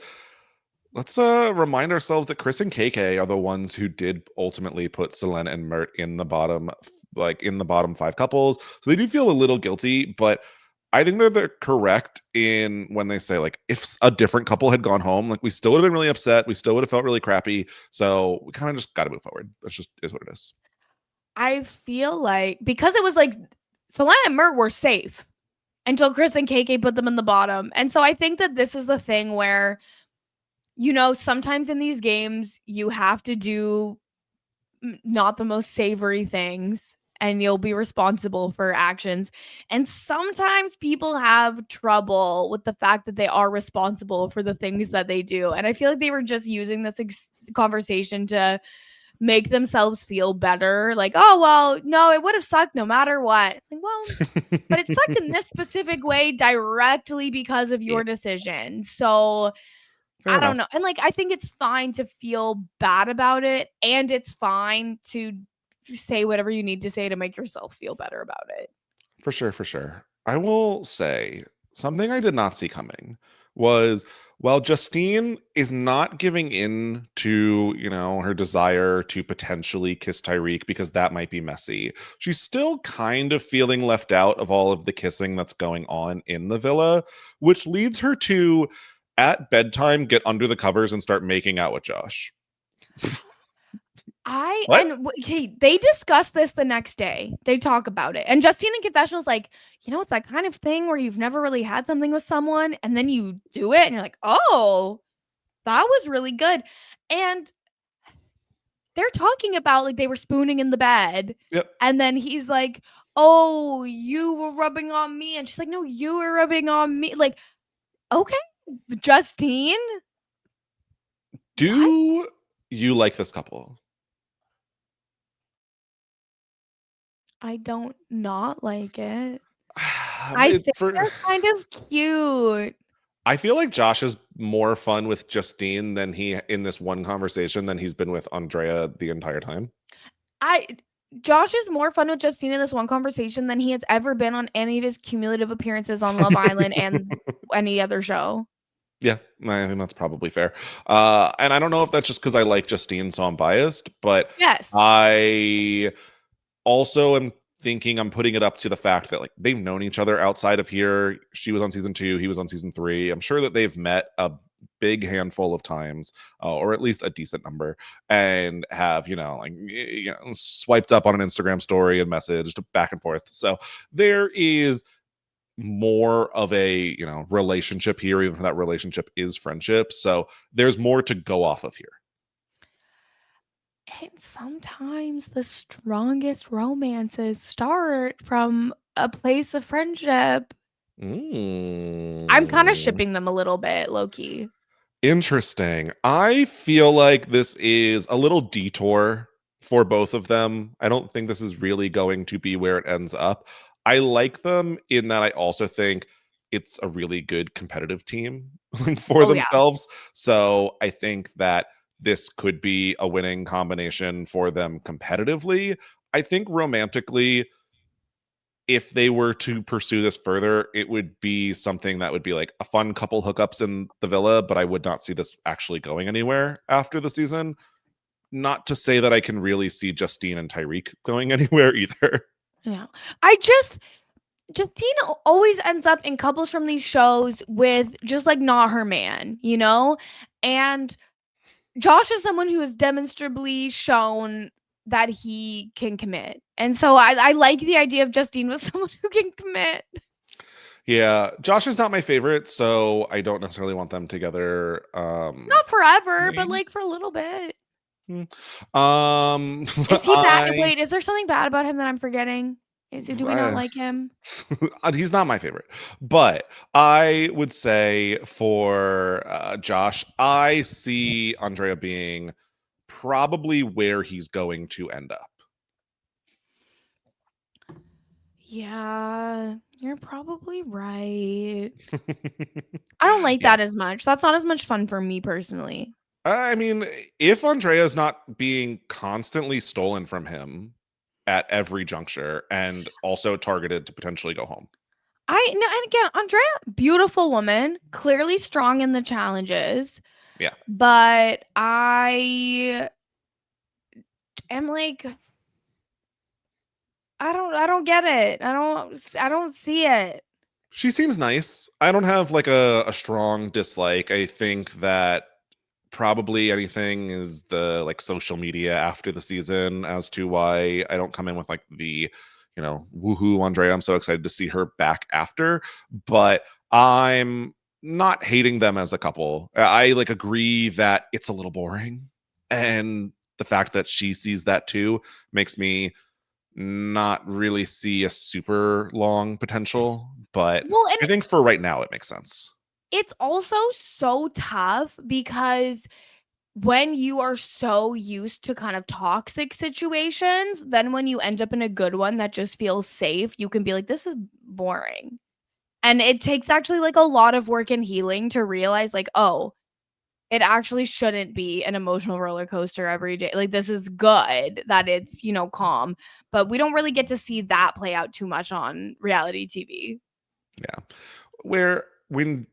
let's remind ourselves that Chris and KK are the ones who did ultimately put Selena and Mert in the bottom, like in the bottom 5 couples. So they do feel a little guilty, but I think they're correct in when they say like if a different couple had gone home, like we still would have been really upset. We still would have felt really crappy. So we kind of just got to move forward. That's just is what it is. I feel like because it was like Solana and Mert were safe until Chris and KK put them in the bottom. And so I think that this is the thing where, sometimes in these games, you have to do not the most savory things and you'll be responsible for actions. And sometimes people have trouble with the fact that they are responsible for the things that they do. And I feel like they were just using this conversation to make themselves feel better. Like, oh, well, no, it would have sucked no matter what. It's like, well, but it sucked in this specific way directly because of Yeah, your decision. So fair I don't enough. know. And like, I think it's fine to feel bad about it. And it's fine to say whatever you need to say to make yourself feel better about it. For sure, for sure. I will say something I did not see coming was while Justine is not giving in to, her desire to potentially kiss Tyreek because that might be messy, she's still kind of feeling left out of all of the kissing that's going on in the villa, which leads her to, at bedtime, get under the covers and start making out with Josh. What? Okay, they discuss this the next day. They talk about it. And Justine in confessional's like, it's that kind of thing where you've never really had something with someone and then you do it and you're like, oh, that was really good. And they're talking about like they were spooning in the bed. Yep. And then he's like, oh, you were rubbing on me. And she's like, no, you were rubbing on me. Like, okay, Justine, what? Do you like this couple? I don't not like it. I It, think for they're kind of cute. I feel like Josh is more fun with Justine than he in this one conversation than he's been with Andrea the entire time. I Josh is more fun with Justine in this one conversation than he has ever been on any of his cumulative appearances on Love Island and any other show. Yeah, I think that's probably fair. And I don't know if that's just because I like Justine, so I'm biased, but Yes. I also am thinking I'm putting it up to the fact that like they've known each other outside of here. She was on season 2, he was on season 3. I'm sure that they've met a big handful of times, or at least a decent number, and have swiped up on an Instagram story and messaged back and forth. So there is more of a relationship here, even if that relationship is friendship. So there's more to go off of here. And sometimes the strongest romances start from a place of friendship. I'm kind of Mm. shipping them a little bit, low key. Interesting. I feel like this is a little detour for both of them. I don't think this is really going to be where it ends up. I like them in that I also think it's a really good competitive team for Oh, yeah. themselves. So I think that this could be a winning combination for them competitively. I think romantically, if they were to pursue this further, it would be something that would be like a fun couple hookups in the villa, but I would not see this actually going anywhere after the season. Not to say that I can really see Justine and Tyreek going anywhere either. Yeah. Justine always ends up in couples from these shows with just like not her man, you know? And Josh is someone who has demonstrably shown that he can commit. And so I like the idea of Justine with someone who can commit. Yeah, Josh is not my favorite, so I don't necessarily want them together. Not forever, but Maybe. like for a little bit. Is he bad? I, Wait, is there something bad about him that I'm forgetting? Do we not I like him? he's not my favorite, but I would say for Josh, I see Andrea being probably where he's going to end up. Yeah, you're probably right. I don't like Yeah. that as much. That's not as much fun for me personally. I mean, if Andrea is not being constantly stolen from him at every juncture and also targeted to potentially go home. I no, and again, Andrea, beautiful woman, clearly strong in the challenges, Yeah. but I am like, I don't get it. I don't see it. She seems nice. I don't have like a strong dislike. I think that probably anything is the like social media after the season as to why I don't come in with like the, woohoo Andrea. I'm so excited to see her back after. But I'm not hating them as a couple. I like agree that it's a little boring. And the fact that she sees that too makes me not really see a super long potential. But Well, and I think for right now it makes sense. it's also so tough because when you are so used to kind of toxic situations, then when you end up in a good one that just feels safe, you can be like, this is boring. And it takes actually like a lot of work and healing to realize, like, oh, it actually shouldn't be an emotional roller coaster every day. Like, this is good that it's, calm, but we don't really get to see that play out too much on reality TV. Yeah. Where when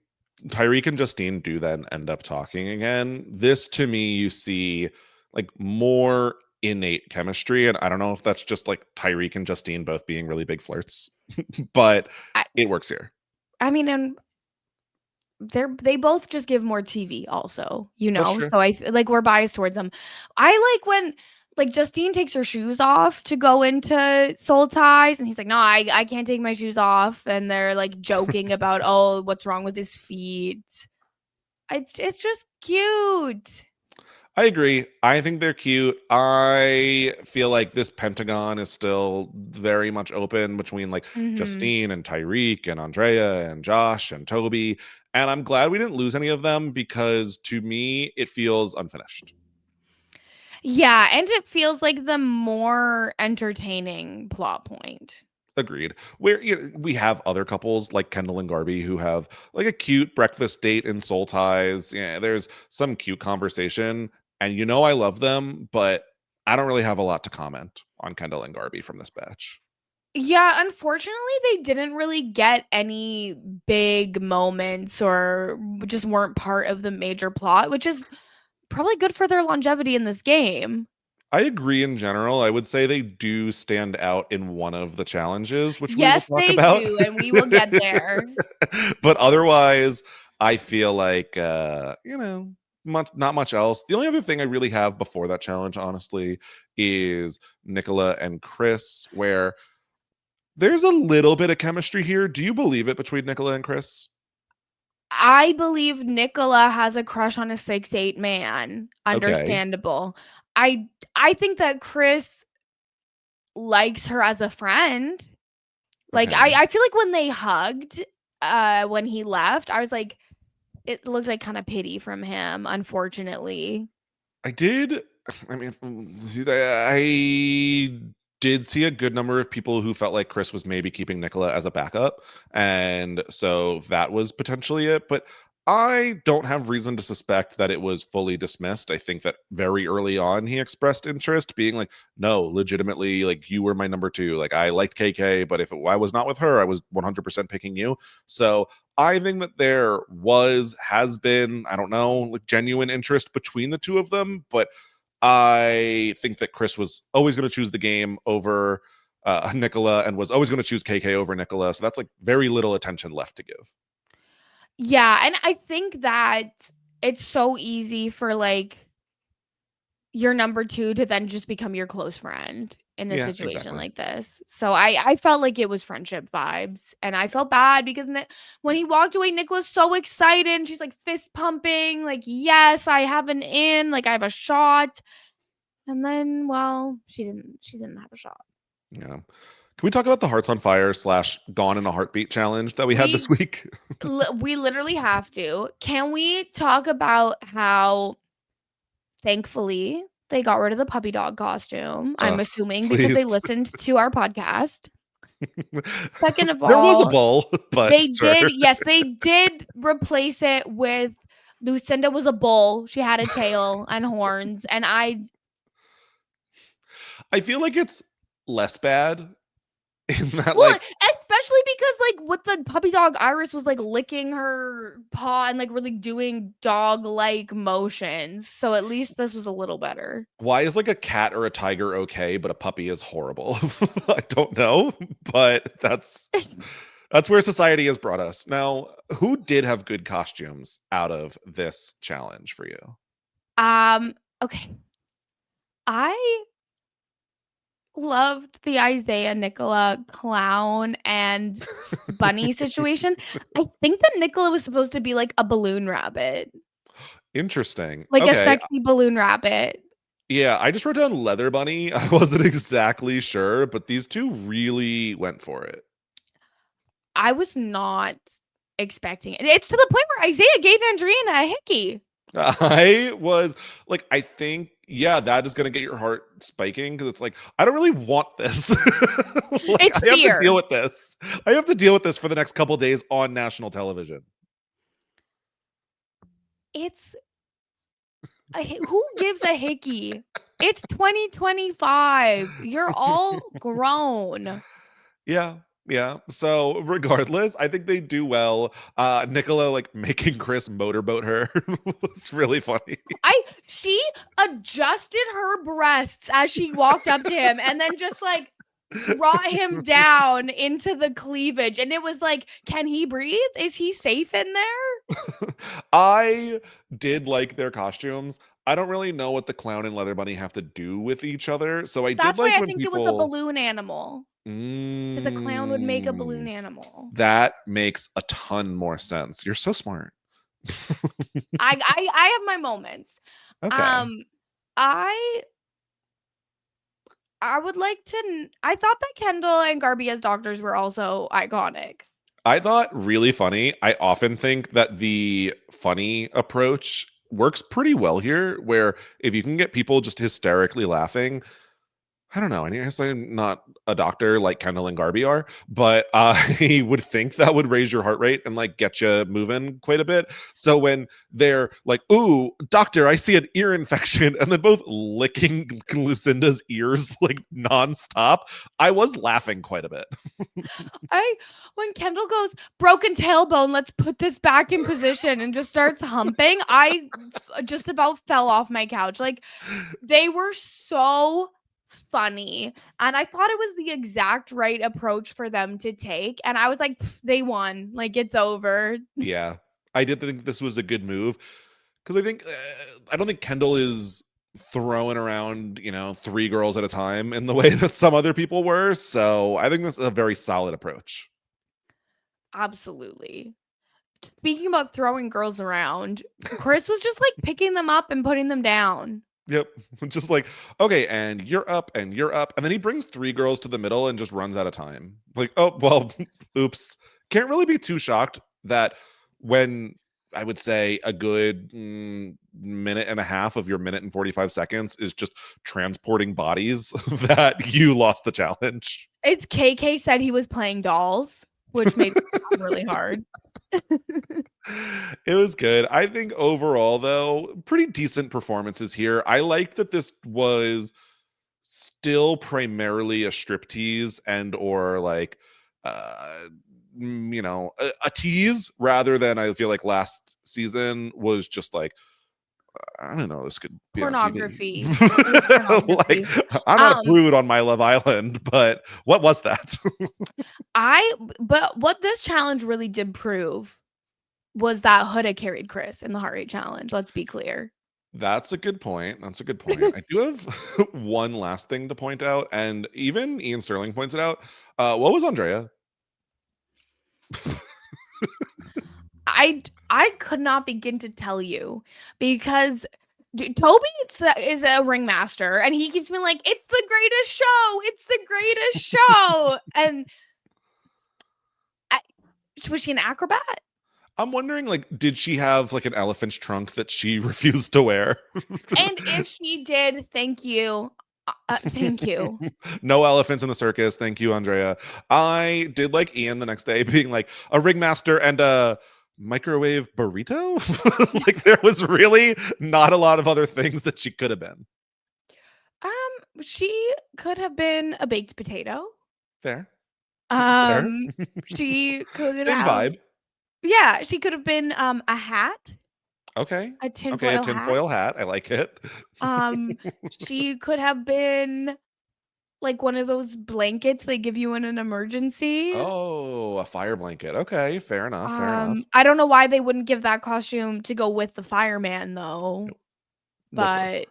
Tyreek and Justine do then end up talking again, this to me you see like more innate chemistry. And I don't know if that's just like Tyreek and Justine both being really big flirts, but I, it works here. I mean, and they both just give more TV also, That's true. so like we're biased towards them. I like when like Justine takes her shoes off to go into Soul Ties and he's like, no, I can't take my shoes off, and they're like joking about, oh, what's wrong with his feet. It's just cute. I agree. I think they're cute. I feel like this pentagon is still very much open between like Hmm. Justine and Tyreek and Andrea and Josh and Toby. And I'm glad we didn't lose any of them because to me, it feels unfinished. Yeah, and it feels like the more entertaining plot point. Agreed. Where we have other couples like Kendall and Garby who have like a cute breakfast date in Soul Ties. Yeah, there's some cute conversation, and I love them, but I don't really have a lot to comment on Kendall and Garby from this batch. Yeah, unfortunately, they didn't really get any big moments or just weren't part of the major plot, which is probably good for their longevity in this game. I agree in general. I would say they do stand out in one of the challenges, which we will Yes, talk they about. do, and we will get there. But otherwise, I feel like not much else. The only other thing I really have before that challenge, honestly, is Nicola and Chris, where there's a little bit of chemistry here. Do you believe it between Nicola and Chris? I believe Nicola has a crush on a 6'8" man. Okay. Understandable. I I think that Chris likes her as a friend. Like Okay. I feel like when they hugged when he left, I was like it looks like kind of pity from him, unfortunately. I did. I mean, I did see a good number of people who felt like Chris was maybe keeping Nicola as a backup. And so that was potentially it. But I don't have reason to suspect that it was fully dismissed. I think that very early on he expressed interest, being like, no, legitimately, like you were my number two. Like I liked KK, but if I was not with her, I was 100% picking you. So I think that there has been, I don't know, like genuine interest between the two of them, but I think that Chris was always going to choose the game over Nicola and was always going to choose KK over Nicola. So that's like very little attention left to give. Yeah, and I think that it's so easy for like your number 2 to then just become your close friend in a Yeah, situation exactly. like this. So I felt like it was friendship vibes, and I felt bad because when he walked away, Nicholas so excited, and she's like fist pumping, like, "Yes, I have an in, like I have a shot." And then, well, she didn't have a shot. Yeah. Can we talk about the Hearts on Fire / Gone in a Heartbeat challenge that we had this We week? we literally have to. Can we talk about how thankfully they got rid of the puppy dog costume? I'm Ugh, assuming because they please. listened to our podcast. Second of There was a all, bull, but they sure. did, yes, they did replace it with Lucinda was a bull. She had a tail and horns. And I feel like it's less bad in that, well, like, especially because like with the puppy dog, Iris was like licking her paw and like really doing dog like motions. So at least this was a little better. why is like a cat or a tiger okay, but a puppy is horrible? I don't know, but that's where society has brought us. Now, who did have good costumes out of this challenge for you? Okay. I loved the Isaiah Nicola clown and bunny situation. I think that Nicola was supposed to be like a balloon rabbit, Interesting. like a Okay. sexy balloon rabbit. Yeah, I just wrote down leather bunny. I wasn't exactly sure, but these two really went for it. I was not expecting it. It's to the point where Isaiah gave Andrina a hickey. I was like, I think, yeah, that is going to get your heart spiking because it's like, I don't really want this. Like, It's I have to deal fear. with this. I have to deal with this for the next couple days on national television. It's who gives a hickey? It's 2025. You're all grown. Yeah. Yeah. So regardless, I think they do well. Nicola like making Chris motorboat her was really funny. She adjusted her breasts as she walked up to him and then just like brought him down into the cleavage, and it was like, can he breathe? Is he safe in there? I did like their costumes. I don't really know what the clown and leather bunny have to do with each other. So I did That's why like I when think it was a people balloon animal, because a clown would make a balloon mm, animal. that makes a ton more sense. You're so smart. I have my moments. Okay. um I I would like to I thought that Kendall and Garby as doctors were also iconic. I thought really funny. I often think that the funny approach works pretty well here, where if you can get people just hysterically laughing, I don't know. I guess I'm not a doctor like Kendall and Garby are, but I would think that would raise your heart rate and like get you moving quite a bit. So when they're like, "Ooh, doctor, I see an ear infection," and then both licking Lucinda's ears like nonstop, I was laughing quite a bit. When Kendall goes, broken tailbone, let's put this back in position, and just starts humping, I just about fell off my couch. Like, they were so funny, and I thought it was the exact right approach for them to take, and I was like, they won, like, it's over. Yeah, I did think this was a good move because I don't think Kendall is throwing around, three girls at a time in the way that some other people were. So I think this is a very solid approach. Absolutely. Speaking about throwing girls around, Chris was just like picking them up and putting them down. Yep. Just like, okay, and you're up and you're up. And then he brings three girls to the middle and just runs out of time. Like, oh, well, oops. Can't really be too shocked that when I would say a good minute and a half of your minute and 45 seconds is just transporting bodies that you lost the challenge. It's KK said he was playing dolls, which made it really hard. It was good. I think overall, though, pretty decent performances here. I liked that this was still primarily a striptease and or like a tease rather than I feel like last season was just like I don't know, this could be on Pornography. TV. Like I'm not a prude on my Love Island, but what was that? But what this challenge really did prove was that Huda carried Chris in the heart rate challenge. Let's be clear. That's a good point. That's a good point. I do have one last thing to point out, and even Ian Sterling points it out. What was Andrea? I could not begin to tell you because Toby is a ringmaster, and he keeps being like, "It's the greatest show! It's the greatest show!" And was she an acrobat? I'm wondering, like, did she have like an elephant's trunk that she refused to wear? And if she did, thank you. Thank you. No elephants in the circus. Thank you, Andrea. I did like Ian the next day being like a ringmaster and a microwave burrito. Like there was really not a lot of other things that she could have been. She could have been a baked potato. Fair. She could Same have. vibe. Yeah, she could have been a hat. Okay. A tinfoil hat. Tinfoil hat. I like it. She could have been like one of those blankets they give you in an emergency. Oh, a fire blanket. Okay, fair enough. Fair enough. I don't know why they wouldn't give that costume to go with the fireman though. Nope. But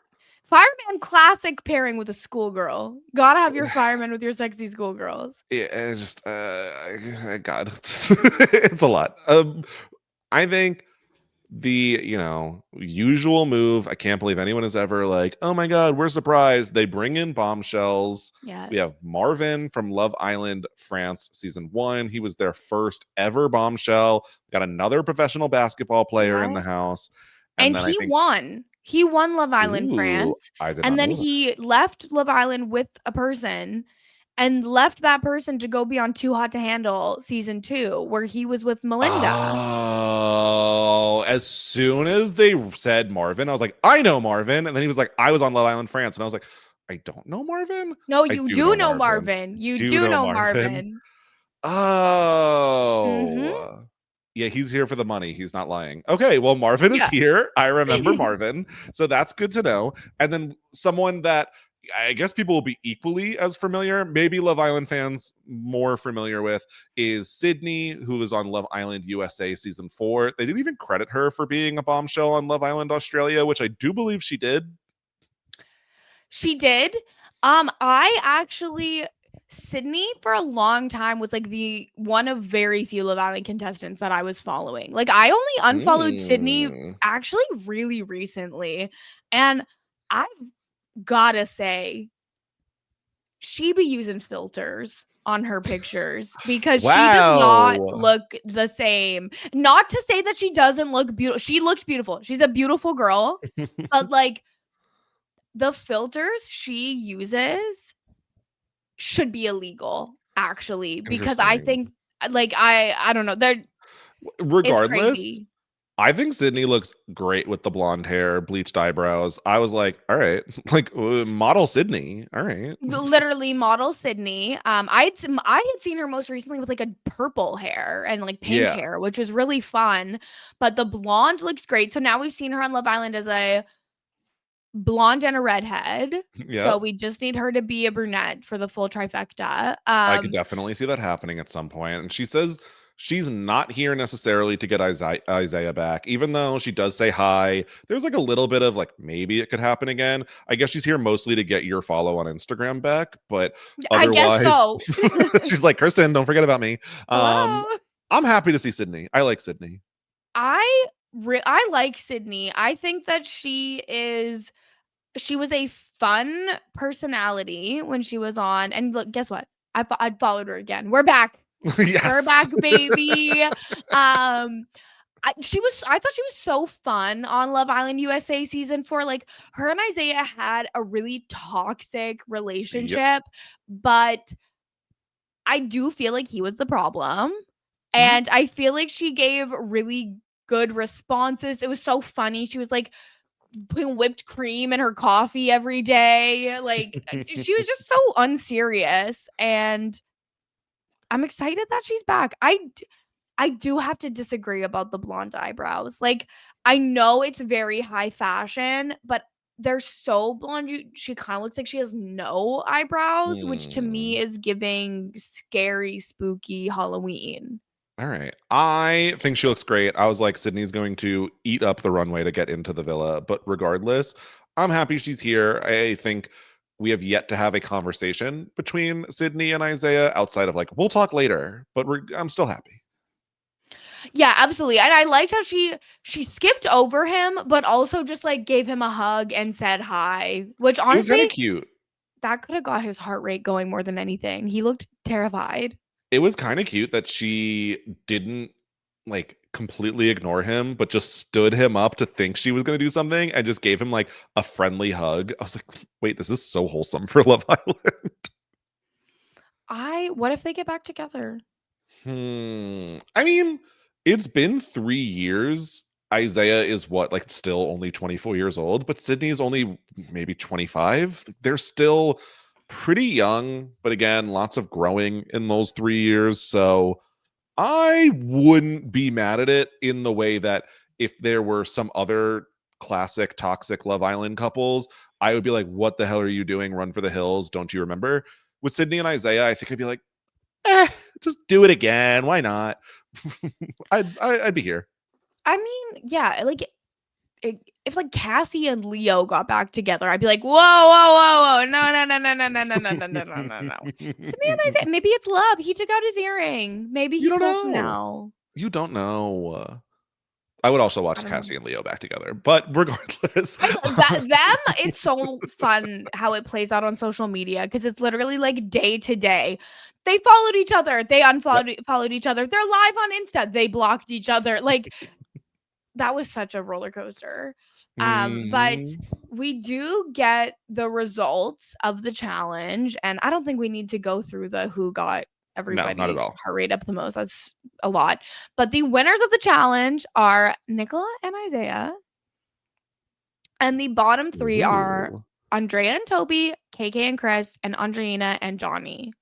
fireman classic pairing with a schoolgirl. Gotta have your fireman with your sexy schoolgirls. Yeah, it's just God, it's a lot. I think the usual move. I can't believe anyone is ever like, oh my God, we're surprised. They bring in bombshells. Yes. We have Marvin from Love Island France season 1. He was their first ever bombshell. Got another professional basketball player in the house, and he won. He won Love Island France, and then he left Love Island with a person. And left that person to go be on Too Hot to Handle season 2, where he was with Melinda. Oh, as soon as they said Marvin, I was like, I know Marvin. And then he was like, I was on Love Island France. And I was like, I don't know Marvin. No, you do know Marvin. You do know Marvin. Oh. Yeah, he's here for the money. He's not lying. Okay, well, Marvin is here. I remember Marvin. So that's good to know. And then someone that I guess people will be equally as familiar, maybe Love Island fans more familiar with, is Sydney, who was on Love Island USA season 4. They didn't even credit her for being a bombshell on Love Island Australia, which I do believe she did. She did. Sydney for a long time was like the one of very few Love Island contestants that I was following. Like I only unfollowed Sydney actually really recently. And I've gotta say, she be using filters. on her pictures because she does not Wow. look the same. Not to say that she doesn't look beautiful. She looks beautiful. She's a beautiful girl, but like the filters she uses should be illegal actually because I Interesting. think like I don't know. It's Regardless, crazy. I think Sydney looks great with the blonde hair, bleached eyebrows. I was like, all right, like model Sydney. All right. Literally model Sydney. I had seen her most recently with like a purple hair and like pink Yeah. hair, which was really fun. But the blonde looks great. So now we've seen her on Love Island as a blonde and a redhead. So Yep. we just need her to be a brunette for the full trifecta. I could definitely see that happening at some point. And she says she's not here necessarily to get Isaiah back, even though she does say hi. There's like a little bit of like maybe it could happen again. I guess she's here mostly to get your follow on Instagram back, but I guess otherwise, so. she's like, Kirsten, don't forget about me. Um, Hello. I'm happy to see Sydney. I like Sydney. I like Sydney. I think that she was a fun personality when she was on. And look, guess what? I followed her again. We're back. We're Yes. back, baby. I thought she was so fun on Love Island USA season 4. Like her and Isaiah had a really toxic Yep. relationship, but I do feel like he was the problem. Mhm. And I feel like she gave really good responses. It was so funny. She was like putting whipped cream in her coffee every day. Like she was just so unserious. And I'm excited that she's back. I do have to disagree about the blonde eyebrows. Like I know it's very high fashion, but they're so blonde. She kind of looks like she has no eyebrows, which to me Hmm. is giving scary, spooky Halloween. All right. I think she looks great. I was like, Sydney's going to eat up the runway to get into the villa. But regardless, I'm happy she's here. I think we have yet to have a conversation between Sydney and Isaiah outside of like, we'll talk later, but I'm still happy. Yeah, absolutely. And I liked how she skipped over him, but also just like gave him a hug and said hi, which It was honestly, kind of cute. that could have got his heart rate going more than anything. He looked terrified. It was kind of cute that she didn't like completely ignore him, but just stood him up to think she was going to do something and just gave him like a friendly hug. I was like, wait, this is so wholesome for Love Island. What if they get back together? I mean, it's been 3 years. Isaiah is what, like, still only 24 years old, but Sydney is only maybe 25. They're still pretty young, but again, lots of growing in those 3 years. So I wouldn't be mad at it in the way that if there were some other classic toxic Love Island couples, I would be like, what the hell are you doing? Run for the hills. Don't you remember? With Sydney and Isaiah, I think I'd be like, eh, just do it again. Why not? I'd be here. I mean, yeah, like if like Cassie and Leo got back together, I'd be like, whoa, whoa, whoa, whoa, no, no, no, no, no, no, no, no, no, no, no, no, no. Sydney and Isaiah, maybe it's love. He took out his earring. Maybe You he's don't supposed to know. now. You don't know. I would also I watch don't know. Cassie and Leo back together, but regardless, It's so fun how it plays out on social media because it's literally like day to day. They followed each other. They yep. followed each other. They're live on Insta. They blocked each other. Like that was such a roller coaster. But Mhm. we do get the results of the challenge, and I don't think we need to go through the who got No, not at everybody's all. heart rate up the most. That's a lot. But the winners of the challenge are Nicola and Isaiah, and the bottom three are Ooh. Andrea and Toby, KK and Chris, and Andrina and Johnny.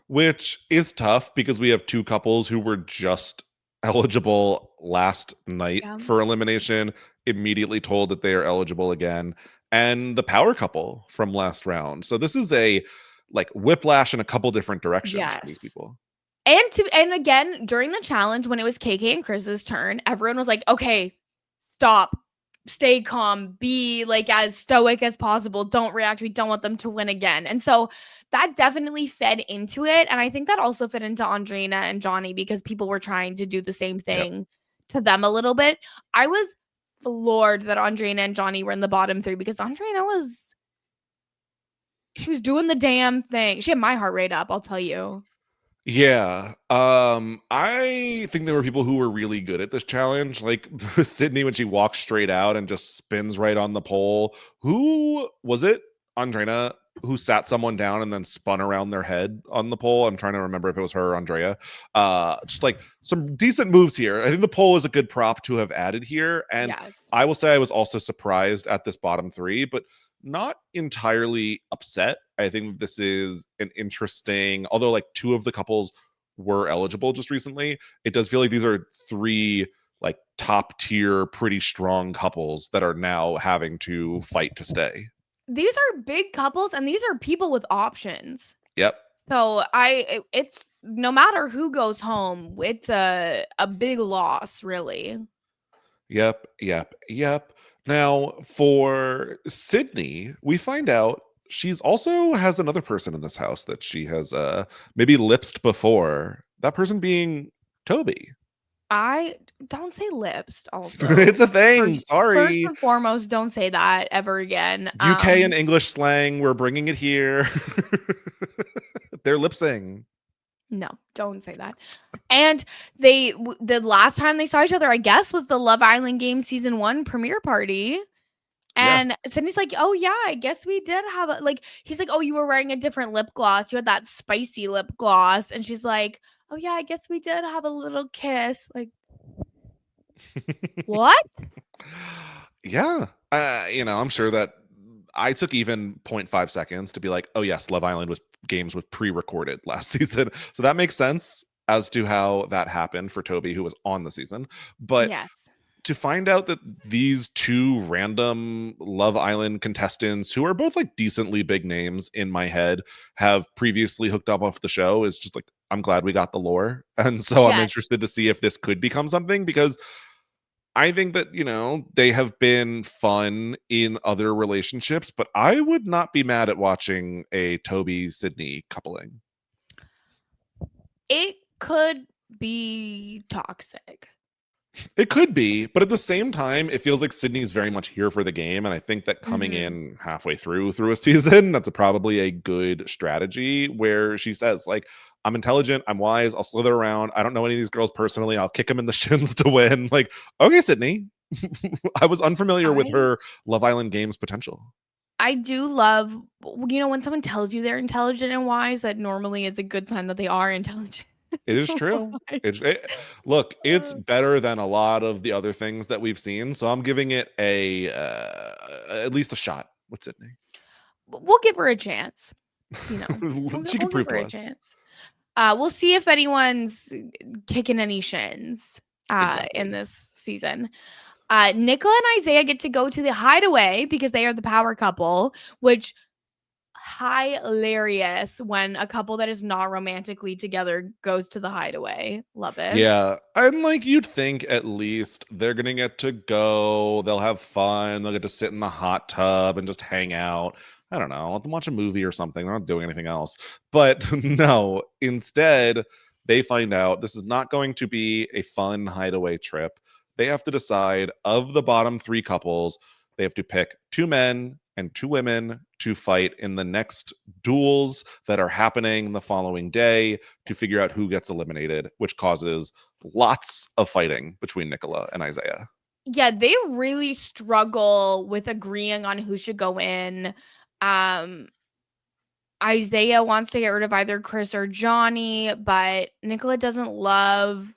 Which is tough because we have two couples who were just eligible last night Yeah. for elimination, immediately told that they are eligible again, and the power couple from last round. So this is a like whiplash in a couple different directions for these Yes. people. And again, during the challenge, when it was KK and Chris's turn, everyone was like, okay, stop, stay calm, be like as stoic as possible. Don't react. We don't want them to win again. And so that definitely fed into it. And I think that also fed into Andrina and Johnny because people were trying to do the same Yep. thing to them a little bit. I was floored that Andrina and Johnny were in the bottom three because she was doing the damn thing. She had my heart rate up, I'll tell you. Yeah. I think there were people who were really good at this challenge. Like Sydney when she walks straight out and just spins right on the pole. Who was it? Andrina who sat someone down and then spun around their head on the pole. I'm trying to remember if it was her or Andrea. Just like some decent moves here. I think the pole is a good prop to have added here. And Yes. I will say I was also surprised at this bottom three, but not entirely upset. I think this is an interesting, although like two of the couples were eligible just recently, it does feel like these are three like top tier, pretty strong couples that are now having to fight to stay. These are big couples and these are people with options. Yep. So it's no matter who goes home, it's a big loss, really. Yep. Now, for Sydney, we find out she's also has another person in this house that she has maybe lipsed before. That person being Toby. I don't say lips also. It's a thing. First Sorry. and foremost, don't say that ever again. UK and English slang, we're bringing it here. They're lipsing. No, don't say that. And the last time they saw each other, I guess, was the Love Island game season 1 premiere party. Yes. And Sydney's like, "Oh yeah, I guess we did have a like." He's like, "Oh, you were wearing a different lip gloss. You had that spicy lip gloss." And she's like, "Oh yeah, I guess we did have a little kiss." Like, what? Yeah. I'm sure that I took even 0.5 seconds to be like, oh yes, Love Island was games was pre-recorded last season. So that makes sense as to how that happened for Toby, who was on the season. But Yes. to find out that these two random Love Island contestants, who are both like decently big names in my head, have previously hooked up off the show is just like, I'm glad we got the lore. And so I'm Yes. interested to see if this could become something because I think that, they have been fun in other relationships, but I would not be mad at watching a Toby Sydney coupling. It could be toxic. It could be, but at the same time, it feels like Sydney's very much here for the game. And I think that coming in halfway through a season, that's probably a good strategy where she says, like, I'm intelligent, I'm wise, I'll slither around. I don't know any of these girls personally. I'll kick them in the shins to win. Like, okay, Sydney. I was unfamiliar with I her Love Island games potential. I do love, when someone tells you they're intelligent and wise, that normally is a good sign that they are intelligent. It is true. Wise. Look, it's Uh, better than a lot of the other things that we've seen, so I'm giving it a at least a shot with Sydney. we'll give her a chance. We'll, She can we'll give prove her to a us. chance. We'll see if anyone's kicking any shins in Exactly. this season. Nicola and Isaiah get to go to the Hideaway because they are the power couple, which hilarious when a couple that is not romantically together goes to the Hideaway. Love it. Yeah, and like you'd think at least they're gonna get to go, they'll have fun, they'll get to sit in the hot tub and just hang out. I don't know, let them watch a movie or something. They're not doing anything else. But no, instead, they find out this is not going to be a fun hideaway trip. They have to decide of the bottom three couples, they have to pick two men and two women to fight in the next duels that are happening the following day to figure out who gets eliminated, which causes lots of fighting between Nicola and Isaiah. Yeah, they really struggle with agreeing on who should go in. Um, Isaiah wants to get rid of either Chris or Johnny, but Nicola doesn't love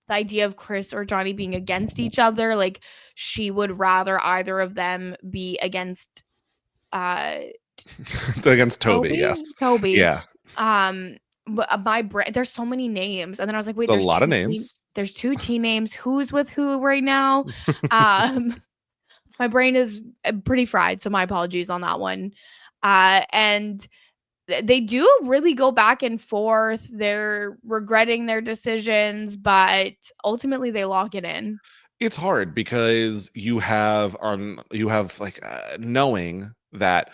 the idea of Chris or Johnny being against each other. Like, she would rather either of them be against uh Against Toby, Toby. yes. Toby. Yeah, But my brain, there's so many names, and then I was like, wait, it's a lot of names. there's two T names. Who's with who right now? Um, my brain is pretty fried, so my apologies on that one. And they do really go back and forth. They're regretting their decisions, but ultimately they lock it in. It's hard because you have like knowing that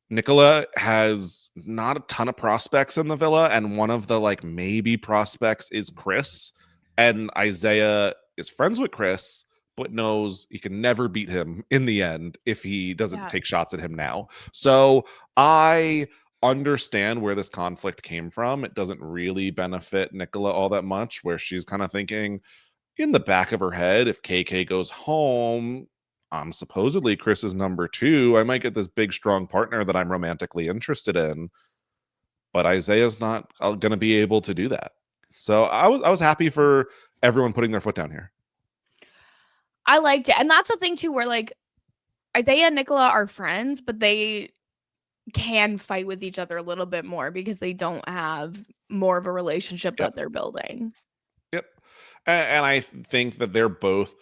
Nicola has not a ton of prospects in the villa, and one of the like maybe prospects is Chris, and Isaiah is friends with Chris, but knows he can never beat him in the end if he doesn't Yeah. take shots at him now. So I understand where this conflict came from. It doesn't really benefit Nicola all that much, where she's kind of thinking in the back of her head, if KK goes home, I'm supposedly Chris's number 2. I might get this big, strong partner that I'm romantically interested in, but Isaiah's not going to be able to do that. So I was happy for everyone putting their foot down here. I liked it. And that's the thing too, where like Isaiah and Nicola are friends, but they can fight with each other a little bit more because they don't have more of a relationship that they're building. Yep. And I think that they're both,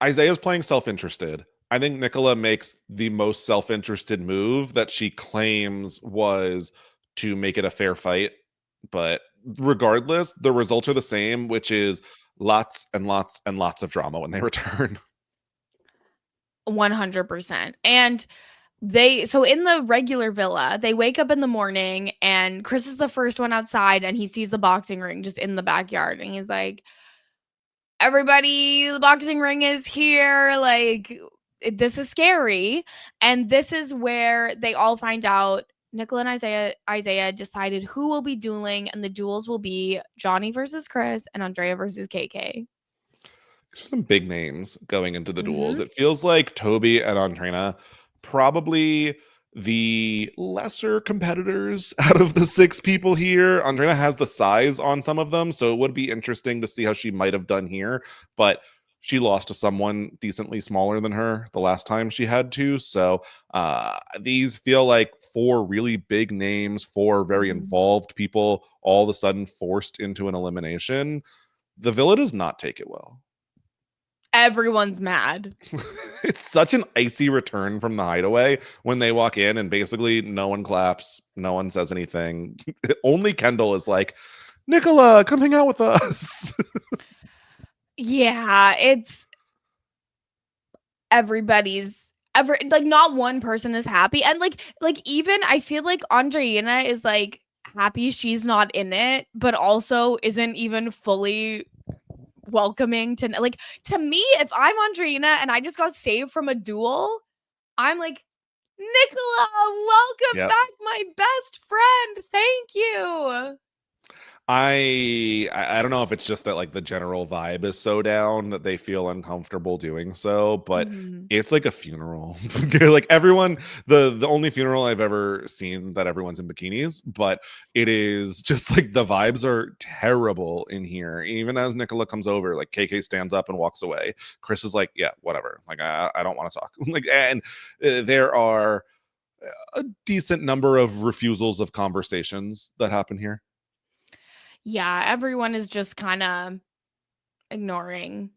Isaiah's playing self-interested. I think Nicola makes the most self-interested move that she claims was to make it a fair fight. But regardless, the results are the same, which is lots and lots and lots of drama when they return. 100%. And so in the regular villa, they wake up in the morning and Chris is the first one outside and he sees the boxing ring just in the backyard. And he's like, everybody, the boxing ring is here. Like, this is scary. And this is where they all find out Nicola and Isaiah decided who will be dueling, and the duels will be Johnny versus Chris and Andrea versus KK. Some big names going into the duels. Mm-hmm. It feels like Toby and Andrina probably the lesser competitors out of the 6 people here. Andrina has the size on some of them, so it would be interesting to see how she might have done here, but she lost to someone decently smaller than her the last time she had to. So these feel like 4 really big names, 4 very involved people all of a sudden forced into an elimination. The villa does not take it well. Everyone's mad. It's such an icy return from the Hideaway when they walk in and basically no one claps, no one says anything. Only Kendall is like, Nicola, come hang out with us. Yeah, it's everybody's like not one person is happy. And like even I feel like Andrina is like happy she's not in it, but also isn't even fully welcoming to like, to me, if I'm Andrina and I just got saved from a duel, I'm like, Nicola, welcome back, my best friend. Thank you. I don't know if it's just that like the general vibe is so down that they feel uncomfortable doing so, but it's like a funeral. Like everyone, the only funeral I've ever seen that everyone's in bikinis, but it is just like the vibes are terrible in here. Even as Nicola comes over, like KK stands up and walks away. Chris is like, yeah, whatever. Like I don't want to talk. Like, and there are a decent number of refusals of conversations that happen here. Yeah, everyone is just kind of ignoring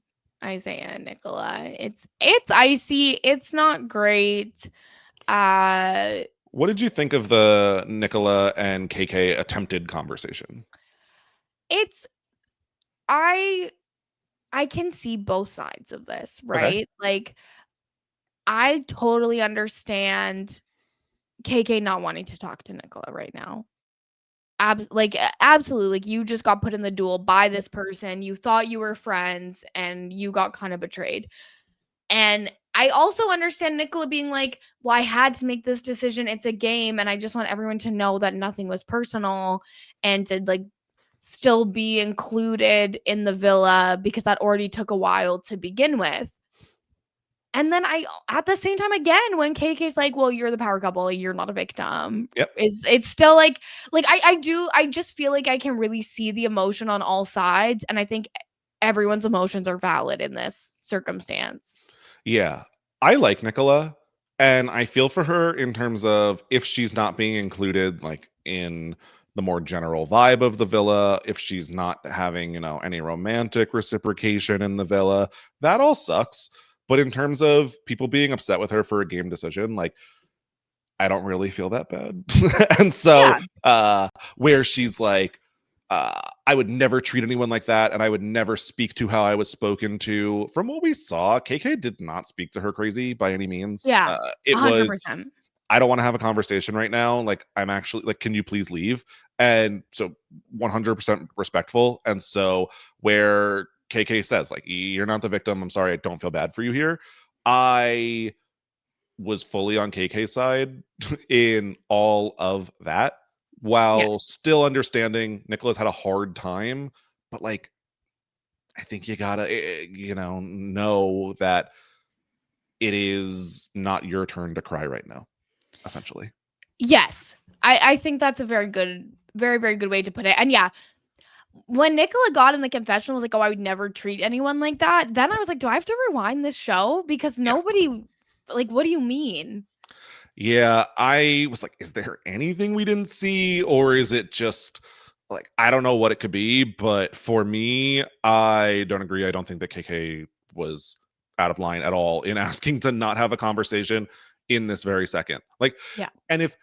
Isaiah and Nicola. It's icy. It's not great. What did you think of the Nicola and KK attempted conversation? It's I can see both sides of this, right? Okay. Like I totally understand KK not wanting to talk to Nicola right now. Absolutely. Like you just got put in the duel by this person. You thought you were friends and you got kind of betrayed. And I also understand Nicola being like, well, I had to make this decision. It's a game. And I just want everyone to know that nothing was personal and to like still be included in the villa because that already took a while to begin with. And then at the same time, again, when KK's like, well, you're the power couple, you're not a victim. Yep. It's still like I just feel like I can really see the emotion on all sides. And I think everyone's emotions are valid in this circumstance. Yeah. I like Nicola and I feel for her in terms of if she's not being included like in the more general vibe of the villa, if she's not having, any romantic reciprocation in the villa, that all sucks. But in terms of people being upset with her for a game decision, like I don't really feel that bad. And so where she's like, I would never treat anyone like that, and I would never speak to how I was spoken to. From what we saw, KK did not speak to her crazy by any means. Yeah. It was, 100%. I don't want to have a conversation right now. Like, I'm actually like, can you please leave? And so 100% respectful. And so where KK says, like, you're not the victim. I'm sorry. I don't feel bad for you here. I was fully on KK's side in all of that, Yes. while still understanding Nicola's had a hard time. But like, I think you gotta, know that it is not your turn to cry right now, essentially. Yes. I think that's a very good, very, very good way to put it. And yeah, when Nicola got in the confessional, was like, oh, I would never treat anyone like that. Then I was like, do I have to rewind this show? Because Yeah. nobody, like, what do you mean? Yeah, I was like, is there anything we didn't see? Or is it just like, I don't know what it could be. But for me, I don't agree. I don't think that KK was out of line at all in asking to not have a conversation in this very second. Like, Yeah. and if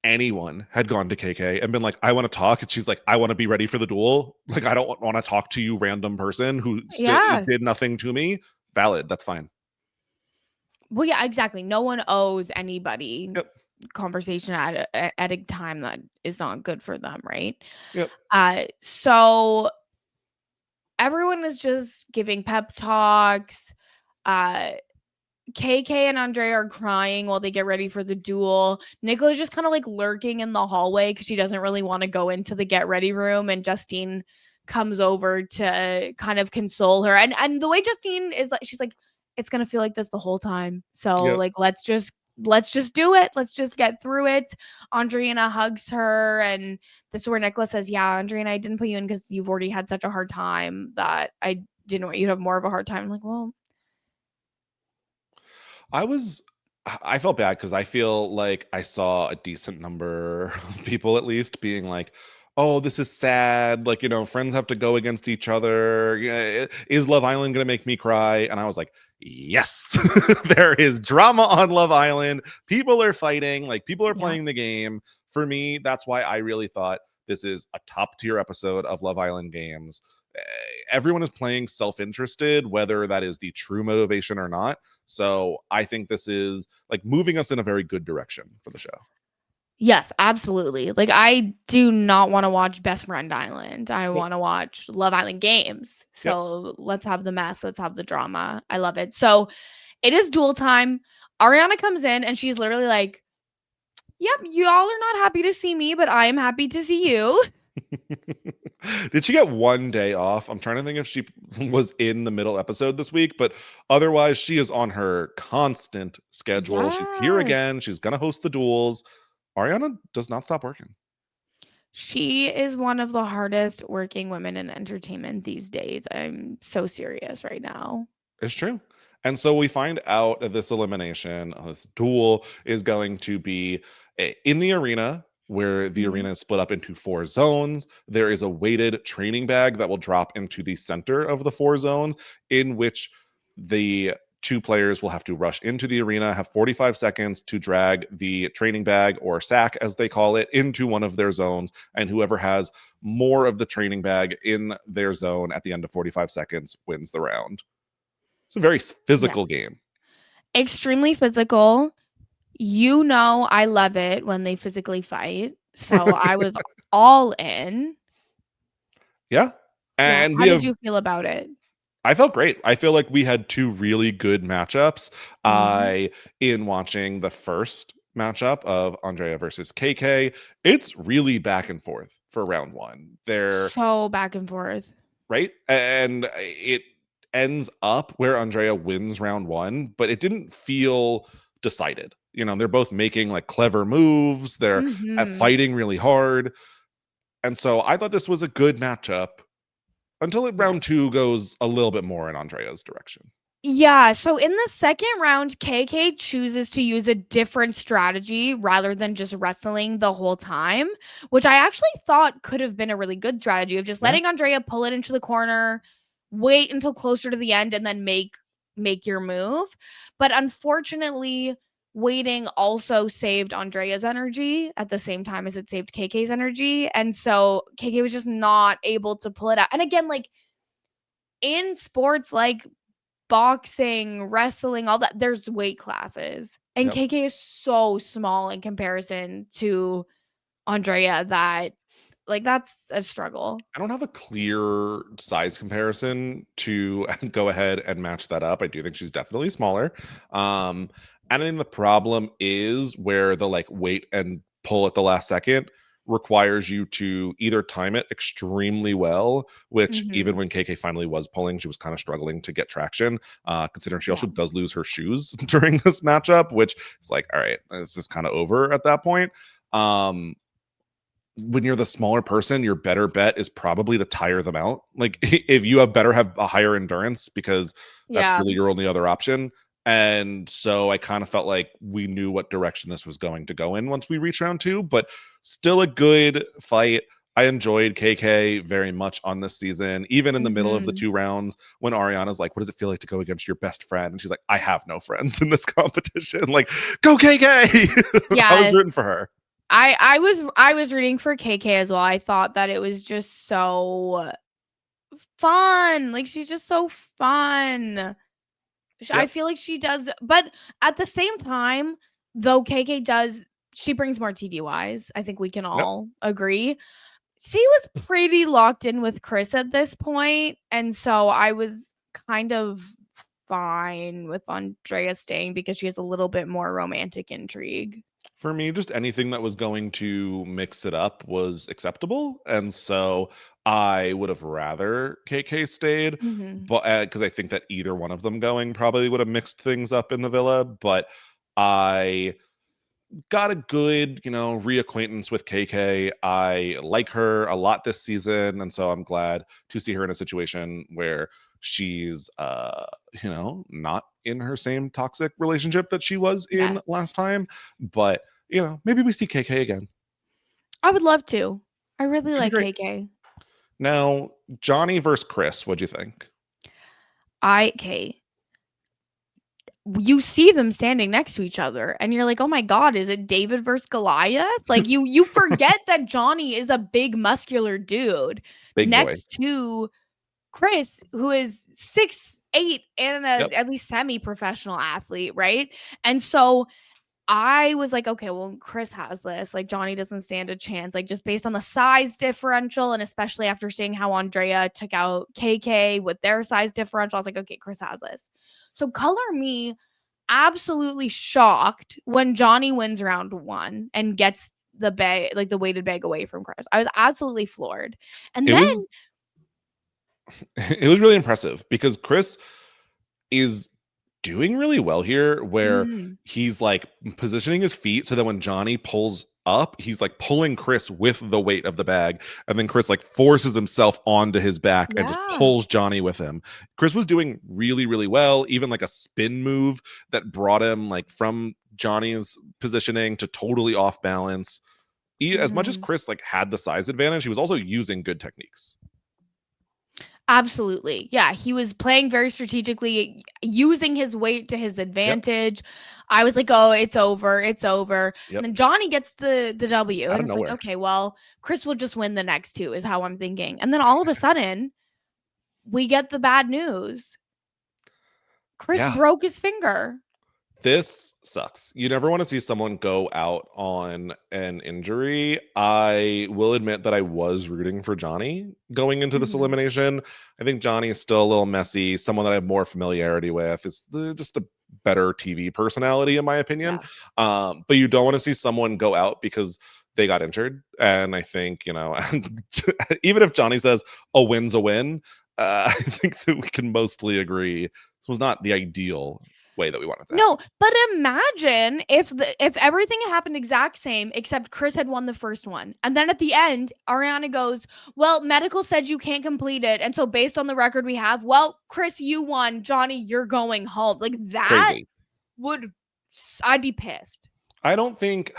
anyone had gone to KK and been like, I want to talk, and she's like, I want to be ready for the duel, like, I don't want to talk to you, random person who still Yeah. did nothing to me, valid, that's fine. Well, yeah, exactly. No one owes anybody Yep. conversation at a time that is not good for them, right? Yep. So everyone is just giving pep talks. Uh, KK and Andre are crying while they get ready for the duel. Nicola's just kind of like lurking in the hallway because she doesn't really want to go into the get ready room. And Justine comes over to kind of console her. And the way Justine is like, she's like, it's gonna feel like this the whole time. So Yep. like let's just do it. Let's just get through it. Andrina hugs her, and this is where Nicola says, yeah, Andrina, I didn't put you in because you've already had such a hard time that I didn't want you to have more of a hard time. I'm like, well, I was I felt bad because I feel like I saw a decent number of people at least being like, "Oh, this is sad. Like, friends have to go against each other. Yeah, is Love Island gonna make me cry?" And I was like, "Yes, there is drama on Love Island. People are fighting. Like, people are yeah. playing the game." For me, that's why I really thought this is a top tier episode of Love Island games. Eh, Everyone is playing self interested, whether that is the true motivation or not. So I think this is like moving us in a very good direction for the show. Yes, absolutely. Like, I do not wanna watch Best Friend Island. I Nope. wanna watch Love Island Games. Yep. So, let's have the mess, let's have the drama. I love it. So, it is duel time. Ariana comes in and she's literally like, "Yep, y'all are not happy to see me, but I am happy to see you." Did she get one day off? I'm trying to think if she was in the middle episode this week, but otherwise, she is on her constant schedule. She's here Yes. again. She's going to host the duels. Ariana does not stop working. She is one of the hardest working women in entertainment these days. I'm so serious right now. It's true. And so we find out that this elimination, this duel, is going to be in the arena, where the Mhm. arena is split up into 4 zones. There is a weighted training bag that will drop into the center of the 4 zones, in which the two players will have to rush into the arena, have 45 seconds to drag the training bag, or sack as they call it, into one of their zones. And whoever has more of the training bag in their zone at the end of 45 seconds wins the round. It's a very Yes. physical game. Extremely physical. You know I love it when they physically fight, so I was all in. Yeah. Yeah, And how we did have you feel about it? I felt great. I feel like we had two really good matchups. Mhm. I in watching the first matchup of Andrea versus KK, it's really back and forth for round 1. They're So back and forth. right, and it ends up where Andrea wins round 1, but it didn't feel decided. They're both making like clever moves. They're Mhm. fighting really hard. And so I thought this was a good matchup until round Yes. 2 goes a little bit more in Andrea's direction. Yeah, so in the second round, KK chooses to use a different strategy rather than just wrestling the whole time, which I actually thought could have been a really good strategy of just Yeah. letting Andrea pull it into the corner, wait until closer to the end, and then make your move. But unfortunately, waiting also saved Andrea's energy at the same time as it saved KK's energy. And so KK was just not able to pull it out. And again, like in sports like boxing, wrestling, all that, there's weight classes. And Yep. KK is so small in comparison to Andrea that Like, that's a struggle. I don't have a clear size comparison to go ahead and match that up. I do think she's definitely smaller. And I think the problem is where the like wait and pull at the last second requires you to either time it extremely well, which even Mhm. when KK finally was pulling, she was kind of struggling to get traction, considering she Yeah. also does lose her shoes during this matchup, which is like, all right, this is kind of over at that point. Um, when you're the smaller person, your better bet is probably to tire them out. Like if you have a higher endurance because that's Yeah. really your only other option. And so I kind of felt like we knew what direction this was going to go in once we reached round 2, but still a good fight. I enjoyed KK very much on this season, even in the middle of the Mhm. 2 rounds when Ariana's like, "What does it feel like to go against your best friend?" And she's like, "I have no friends in this competition." Like, go KK. I was Yes. rooting for her. I was rooting for KK as well. I thought that it was just so fun. Like, she's just so fun. I Yep. feel like she does, but at the same time, though KK does, she brings more TV wise. I think we can Yep. all agree. She was pretty locked in with Chris at this point, and so I was kind of fine with Andrea staying because she has a little bit more romantic intrigue. For me, just anything that was going to mix it up was acceptable. And so I would have rather KK stayed, Mhm. but because I think that either one of them going probably would have mixed things up in the villa. But I got a good, reacquaintance with KK. I like her a lot this season. And so I'm glad to see her in a situation where she's, not in her same toxic relationship that she was in Yes. last time. But, maybe we see KK again. I would love to. I really Could be like great. KK. Now, Johnny versus Chris, what'd you think? Okay. You see them standing next to each other and you're like, "Oh my god, is it David versus Goliath?" Like you forget that Johnny is a big muscular dude Big boy. next to Chris, who is 6'8" and Yep. at least semi-professional athlete, right? And so I was like, okay, well, Chris has this. Like, Johnny doesn't stand a chance, like, just based on the size differential. And especially after seeing how Andrea took out KK with their size differential, I was like, okay, Chris has this. So, color me absolutely shocked when Johnny wins round 1 and gets the bag, like the weighted bag away from Chris. I was absolutely floored. And It then, was it was really impressive because Chris is doing really well here where mhm, he's like positioning his feet so that when Johnny pulls up, he's like pulling Chris with the weight of the bag. And then Chris like forces himself onto his back and just yeah. pulls Johnny with him. Chris was doing really, really well. Even like a spin move that brought him like from Johnny's positioning to totally off balance. As much as Mhm. Chris like had the size advantage, he was also using good techniques. Absolutely. Yeah, he was playing very strategically, using his weight to his Yep. advantage. I was like, "Oh, it's over. It's over." And Yep. then Johnny gets the W, Out and of it's like, nowhere. "Okay, well, Chris will just win the next 2," is how I'm thinking. And then all of a sudden, we get the bad news. Chris Yeah. broke his finger. This sucks. You never want to see someone go out on an injury. I will admit that I was rooting for Johnny going into this Mhm. elimination. I think Johnny is still a little messy, someone that I have more familiarity with. It's just a better TV personality, in my opinion. Yeah. But you don't want to see someone go out because they got injured. And I think, even if Johnny says a win's a win, I think that we can mostly agree this was not the ideal way that we wanted to happen. No, but imagine if everything had happened exact same except Chris had won the first one. And then at the end, Ariana goes, "Well, medical said you can't complete it. And so based on the record we have, well, Chris, you won. Johnny, you're going home." Like that Crazy. would I'd be pissed. I think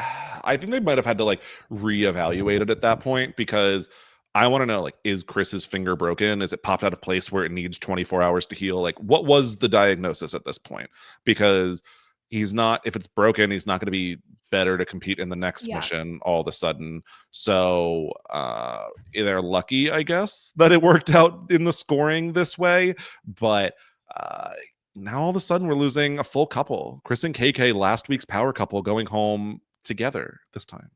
they might have had to like reevaluate it at that point because I want to know like is Chris's finger broken? Is it popped out of place where it needs 24 hours to heal? Like what was the diagnosis at this point? Because he's not if it's broken, he's not going to be better to compete in the next Yeah. mission all of a sudden. So they're lucky, I guess, that it worked out in the scoring this way. But uh now all of a sudden we're losing a full couple. Chris and KK, last week's power couple, going home together this time.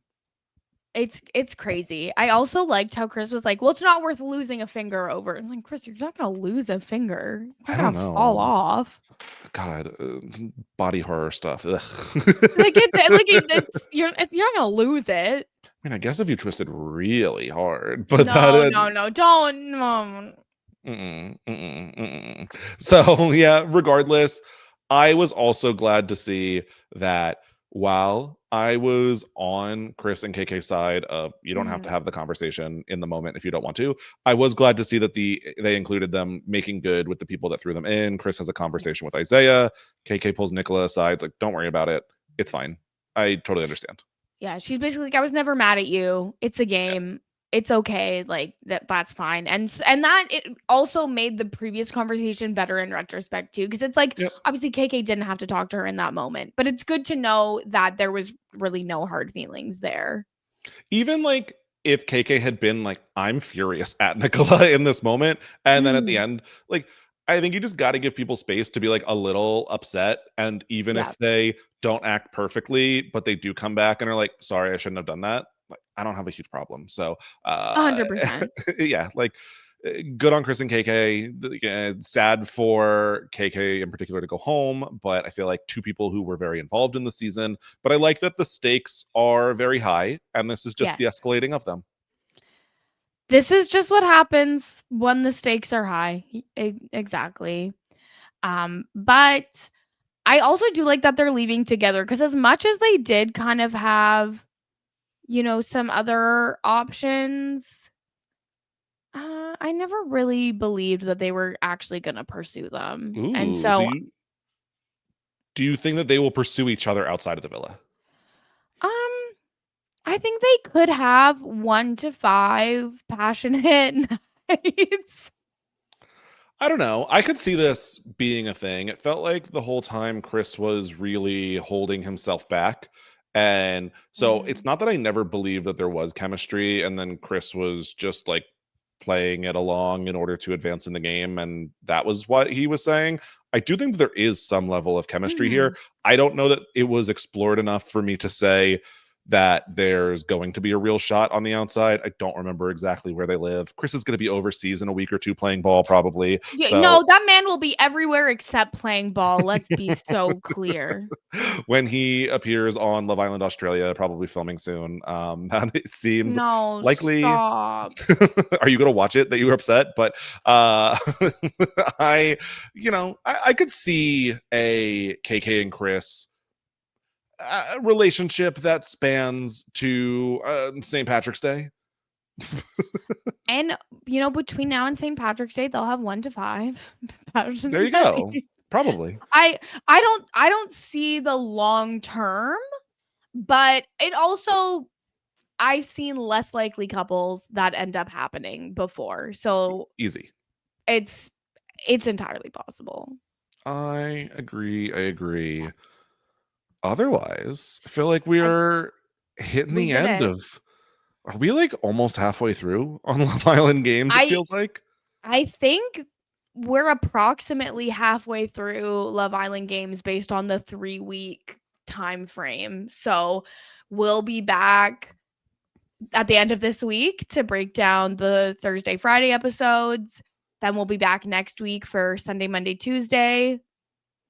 It's crazy. I also liked how Chris was like, "Well, it's not worth losing a finger over." It's like, Chris, you're not gonna lose a finger. It's I not don't gonna fall know. off. God, body horror stuff. Ugh. Like it's you're not gonna lose it. I mean, I guess if you twisted really hard, but that No, no, no, don't. No. mm-mm, mm-mm, mm-mm. So yeah, regardless, I was also glad to see that while I was on Chris and KK's side of you don't have to Mhm. have the conversation in the moment if you don't want to, I was glad to see that they included them making good with the people that threw them in. Chris has a conversation Yes. with Isaiah. KK pulls Nicola aside. It's like, don't worry about it. It's fine. I totally understand. Yeah, she's basically like, "I was never mad at you. It's a Yeah. game. It's okay. Like that's fine." And that it also made the previous conversation better in retrospect too, because it's like Yep. obviously KK didn't have to talk to her in that moment, but it's good to know that there was really no hard feelings there. Even like if KK had been like, I'm furious at Nicola in this moment, and then at the Mhm. end, like, I think you just got to give people space to be like a little upset. And even Yeah, if they don't act perfectly, but they do come back and are like, sorry, I shouldn't have done that. Like, I don't have a huge problem. So, 100%. yeah, like, good on Chris and KK. Sad for KK in particular to go home, but I feel like two people who were very involved in the season. But I like that the stakes are very high, and this is just the Yes. escalating of them. This is just what happens when the stakes are high. Exactly. But I also do like that they're leaving together because as much as they did kind of have, some other options, I never really believed that they were actually going to pursue them. And Ooh, so so, you do you think that they will pursue each other outside of the villa? um, I think they could have 1 to 5 passionate nights. I don't know. I could see this being a thing. It felt like the whole time Chris was really holding himself back. And so it's Mhm. not that I never believed that there was chemistry, and then Chris was just like playing it along in order to advance in the game. And that was what he was saying. I do think that there is some level of chemistry here. Mhm. I don't know that it was explored enough for me to say that there's going to be a real shot on the outside. I don't remember exactly where they live. Chris is going to be overseas in a week or two playing ball, probably. Yeah, So no, that man will be everywhere except playing ball. Let's be so clear. when he appears on Love Island Australia, probably filming soon, that it seems No, likely. stop. Are you going to watch it that you were upset? But uh, I, I could see a KK and Chris relationship that spans to St. Patrick's Day. And, between now and St. Patrick's Day, they'll have 1 to 5 There passionate you go. nights. Probably I I don't see the long term, but it also I've seen less likely couples that end up happening before. So easy. it's it's entirely possible. I agree. I agree. Otherwise, I feel like we I are hitting we the did end it. of. Are we like almost halfway through on Love Island games? It I feels like I think we're approximately halfway through Love Island games based on the 3-week time frame. So we'll be back at the end of this week to break down the Thursday, Friday episodes. Then we'll be back next week for Sunday, Monday, Tuesday,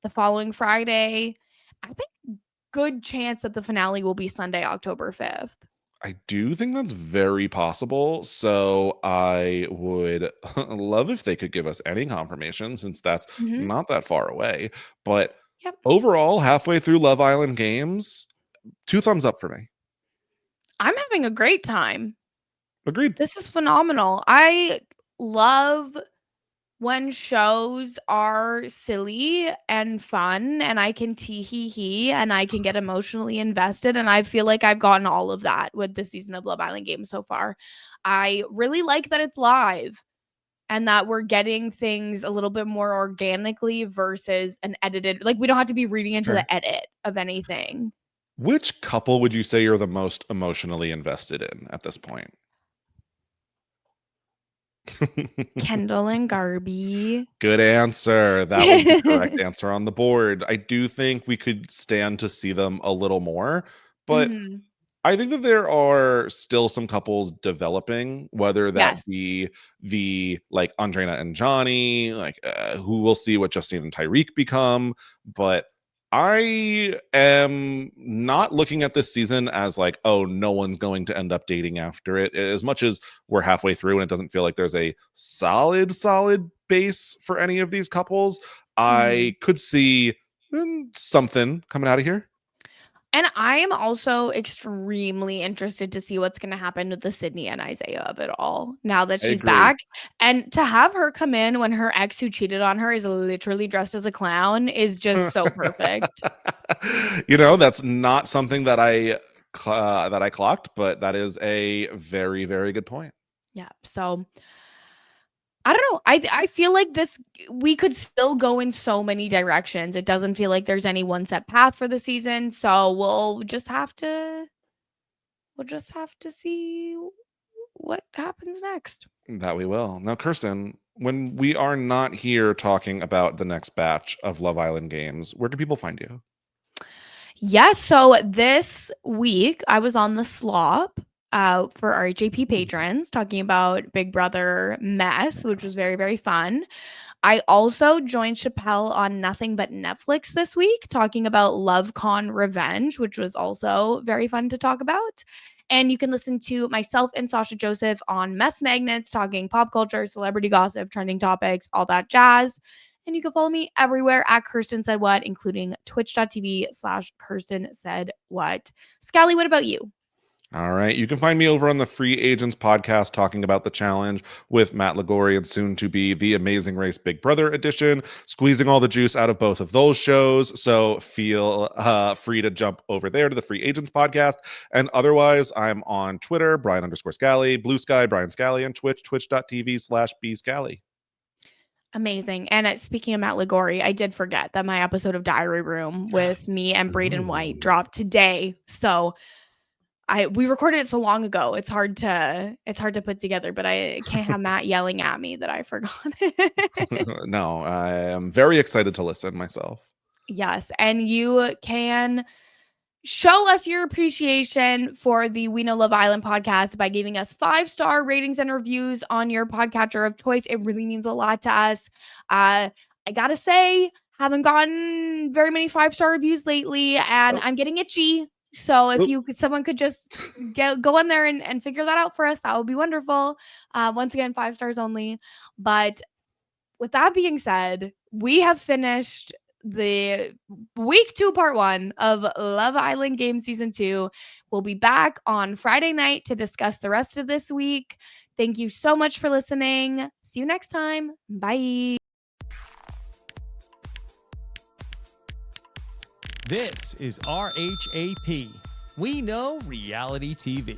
the following Friday. I think good chance that the finale will be Sunday, October 5th. I do think that's very possible. So I would love if they could give us any confirmation since that's Mhm. not that far away. But Yep. overall, halfway through Love Island games, two thumbs up for me. I'm having a great time. Agreed. This is phenomenal. I love when shows are silly and fun and I can tee hee hee and I can get emotionally invested. And I feel like I've gotten all of that with the season of Love Island games so far. I really like that it's live and that we're getting things a little bit more organically versus an edited, like we don't have to be reading into Sure. the edit of anything. Which couple would you say you're the most emotionally invested in at this point? Kendall and Garby. Good answer. That was the correct answer on the board. I do think we could stand to see them a little more, but Mhm. I think that there are still some couples developing, whether that Yes. be the like Andrina and Johnny, like who will see what Justine and Tyreek become. But I am not looking at this season as like, oh, no one's going to end up dating after it. As much as we're halfway through and it doesn't feel like there's a solid base for any of these couples, I could see something coming out of here. And I am also extremely interested to see what's going to happen with the Sydney and Isaiah of it all now that I she's agree. back. And to have her come in when her ex who cheated on her is literally dressed as a clown is just so perfect. That's not something that I clocked, but that is a very, very good point. Yeah. So I don't know. I feel like we could still go in so many directions. It doesn't feel like there's any one set path for the season. So we'll just have to see what happens next. That we will. Now, Kirsten, when we are not here talking about the next batch of Love Island games, where do people find you? Yes. So this week I was on the slop for RHAP patrons talking about Big Brother mess, which was very, very fun. I also joined Chappelle on Nothing But Netflix this week talking about LoveCon Revenge, which was also very fun to talk about. And you can listen to myself and Sasha Joseph on Mess Magnets talking pop culture, celebrity gossip, trending topics, all that jazz. And you can follow me everywhere at Kirsten Said What, including twitch.tv/Kirsten Said What. Scally, what about you? All right. You can find me over on the Free Agents podcast talking about the challenge with Matt Lagori and soon to be the Amazing Race Big Brother edition, squeezing all the juice out of both of those shows. So feel free to jump over there to the Free Agents podcast. And otherwise, I'm on Twitter, Brian_Scally, Blue Sky, Brian Scally, and Twitch, twitch.tv/BScally. Amazing. And speaking of Matt Lagori, I did forget that my episode of Diary Room with me and Braden White dropped today. So we recorded it so long ago. It's hard to put together, but I can't have Matt yelling at me that I forgot it. No, I am very excited to listen myself. Yes, and you can show us your appreciation for the We Know Love Island podcast by giving us 5-star ratings and reviews on your podcatcher of choice. It really means a lot to us. I gotta say, haven't gotten very many 5-star reviews lately, and I'm getting itchy. So if someone could just go in there and figure that out for us, that would be wonderful. Once again, 5 stars only. But with that being said, we have finished the week 2 part 1 of Love Island Game Season 2. We'll be back on Friday night to discuss the rest of this week. Thank you so much for listening. See you next time. Bye. This is RHAP. We know reality TV.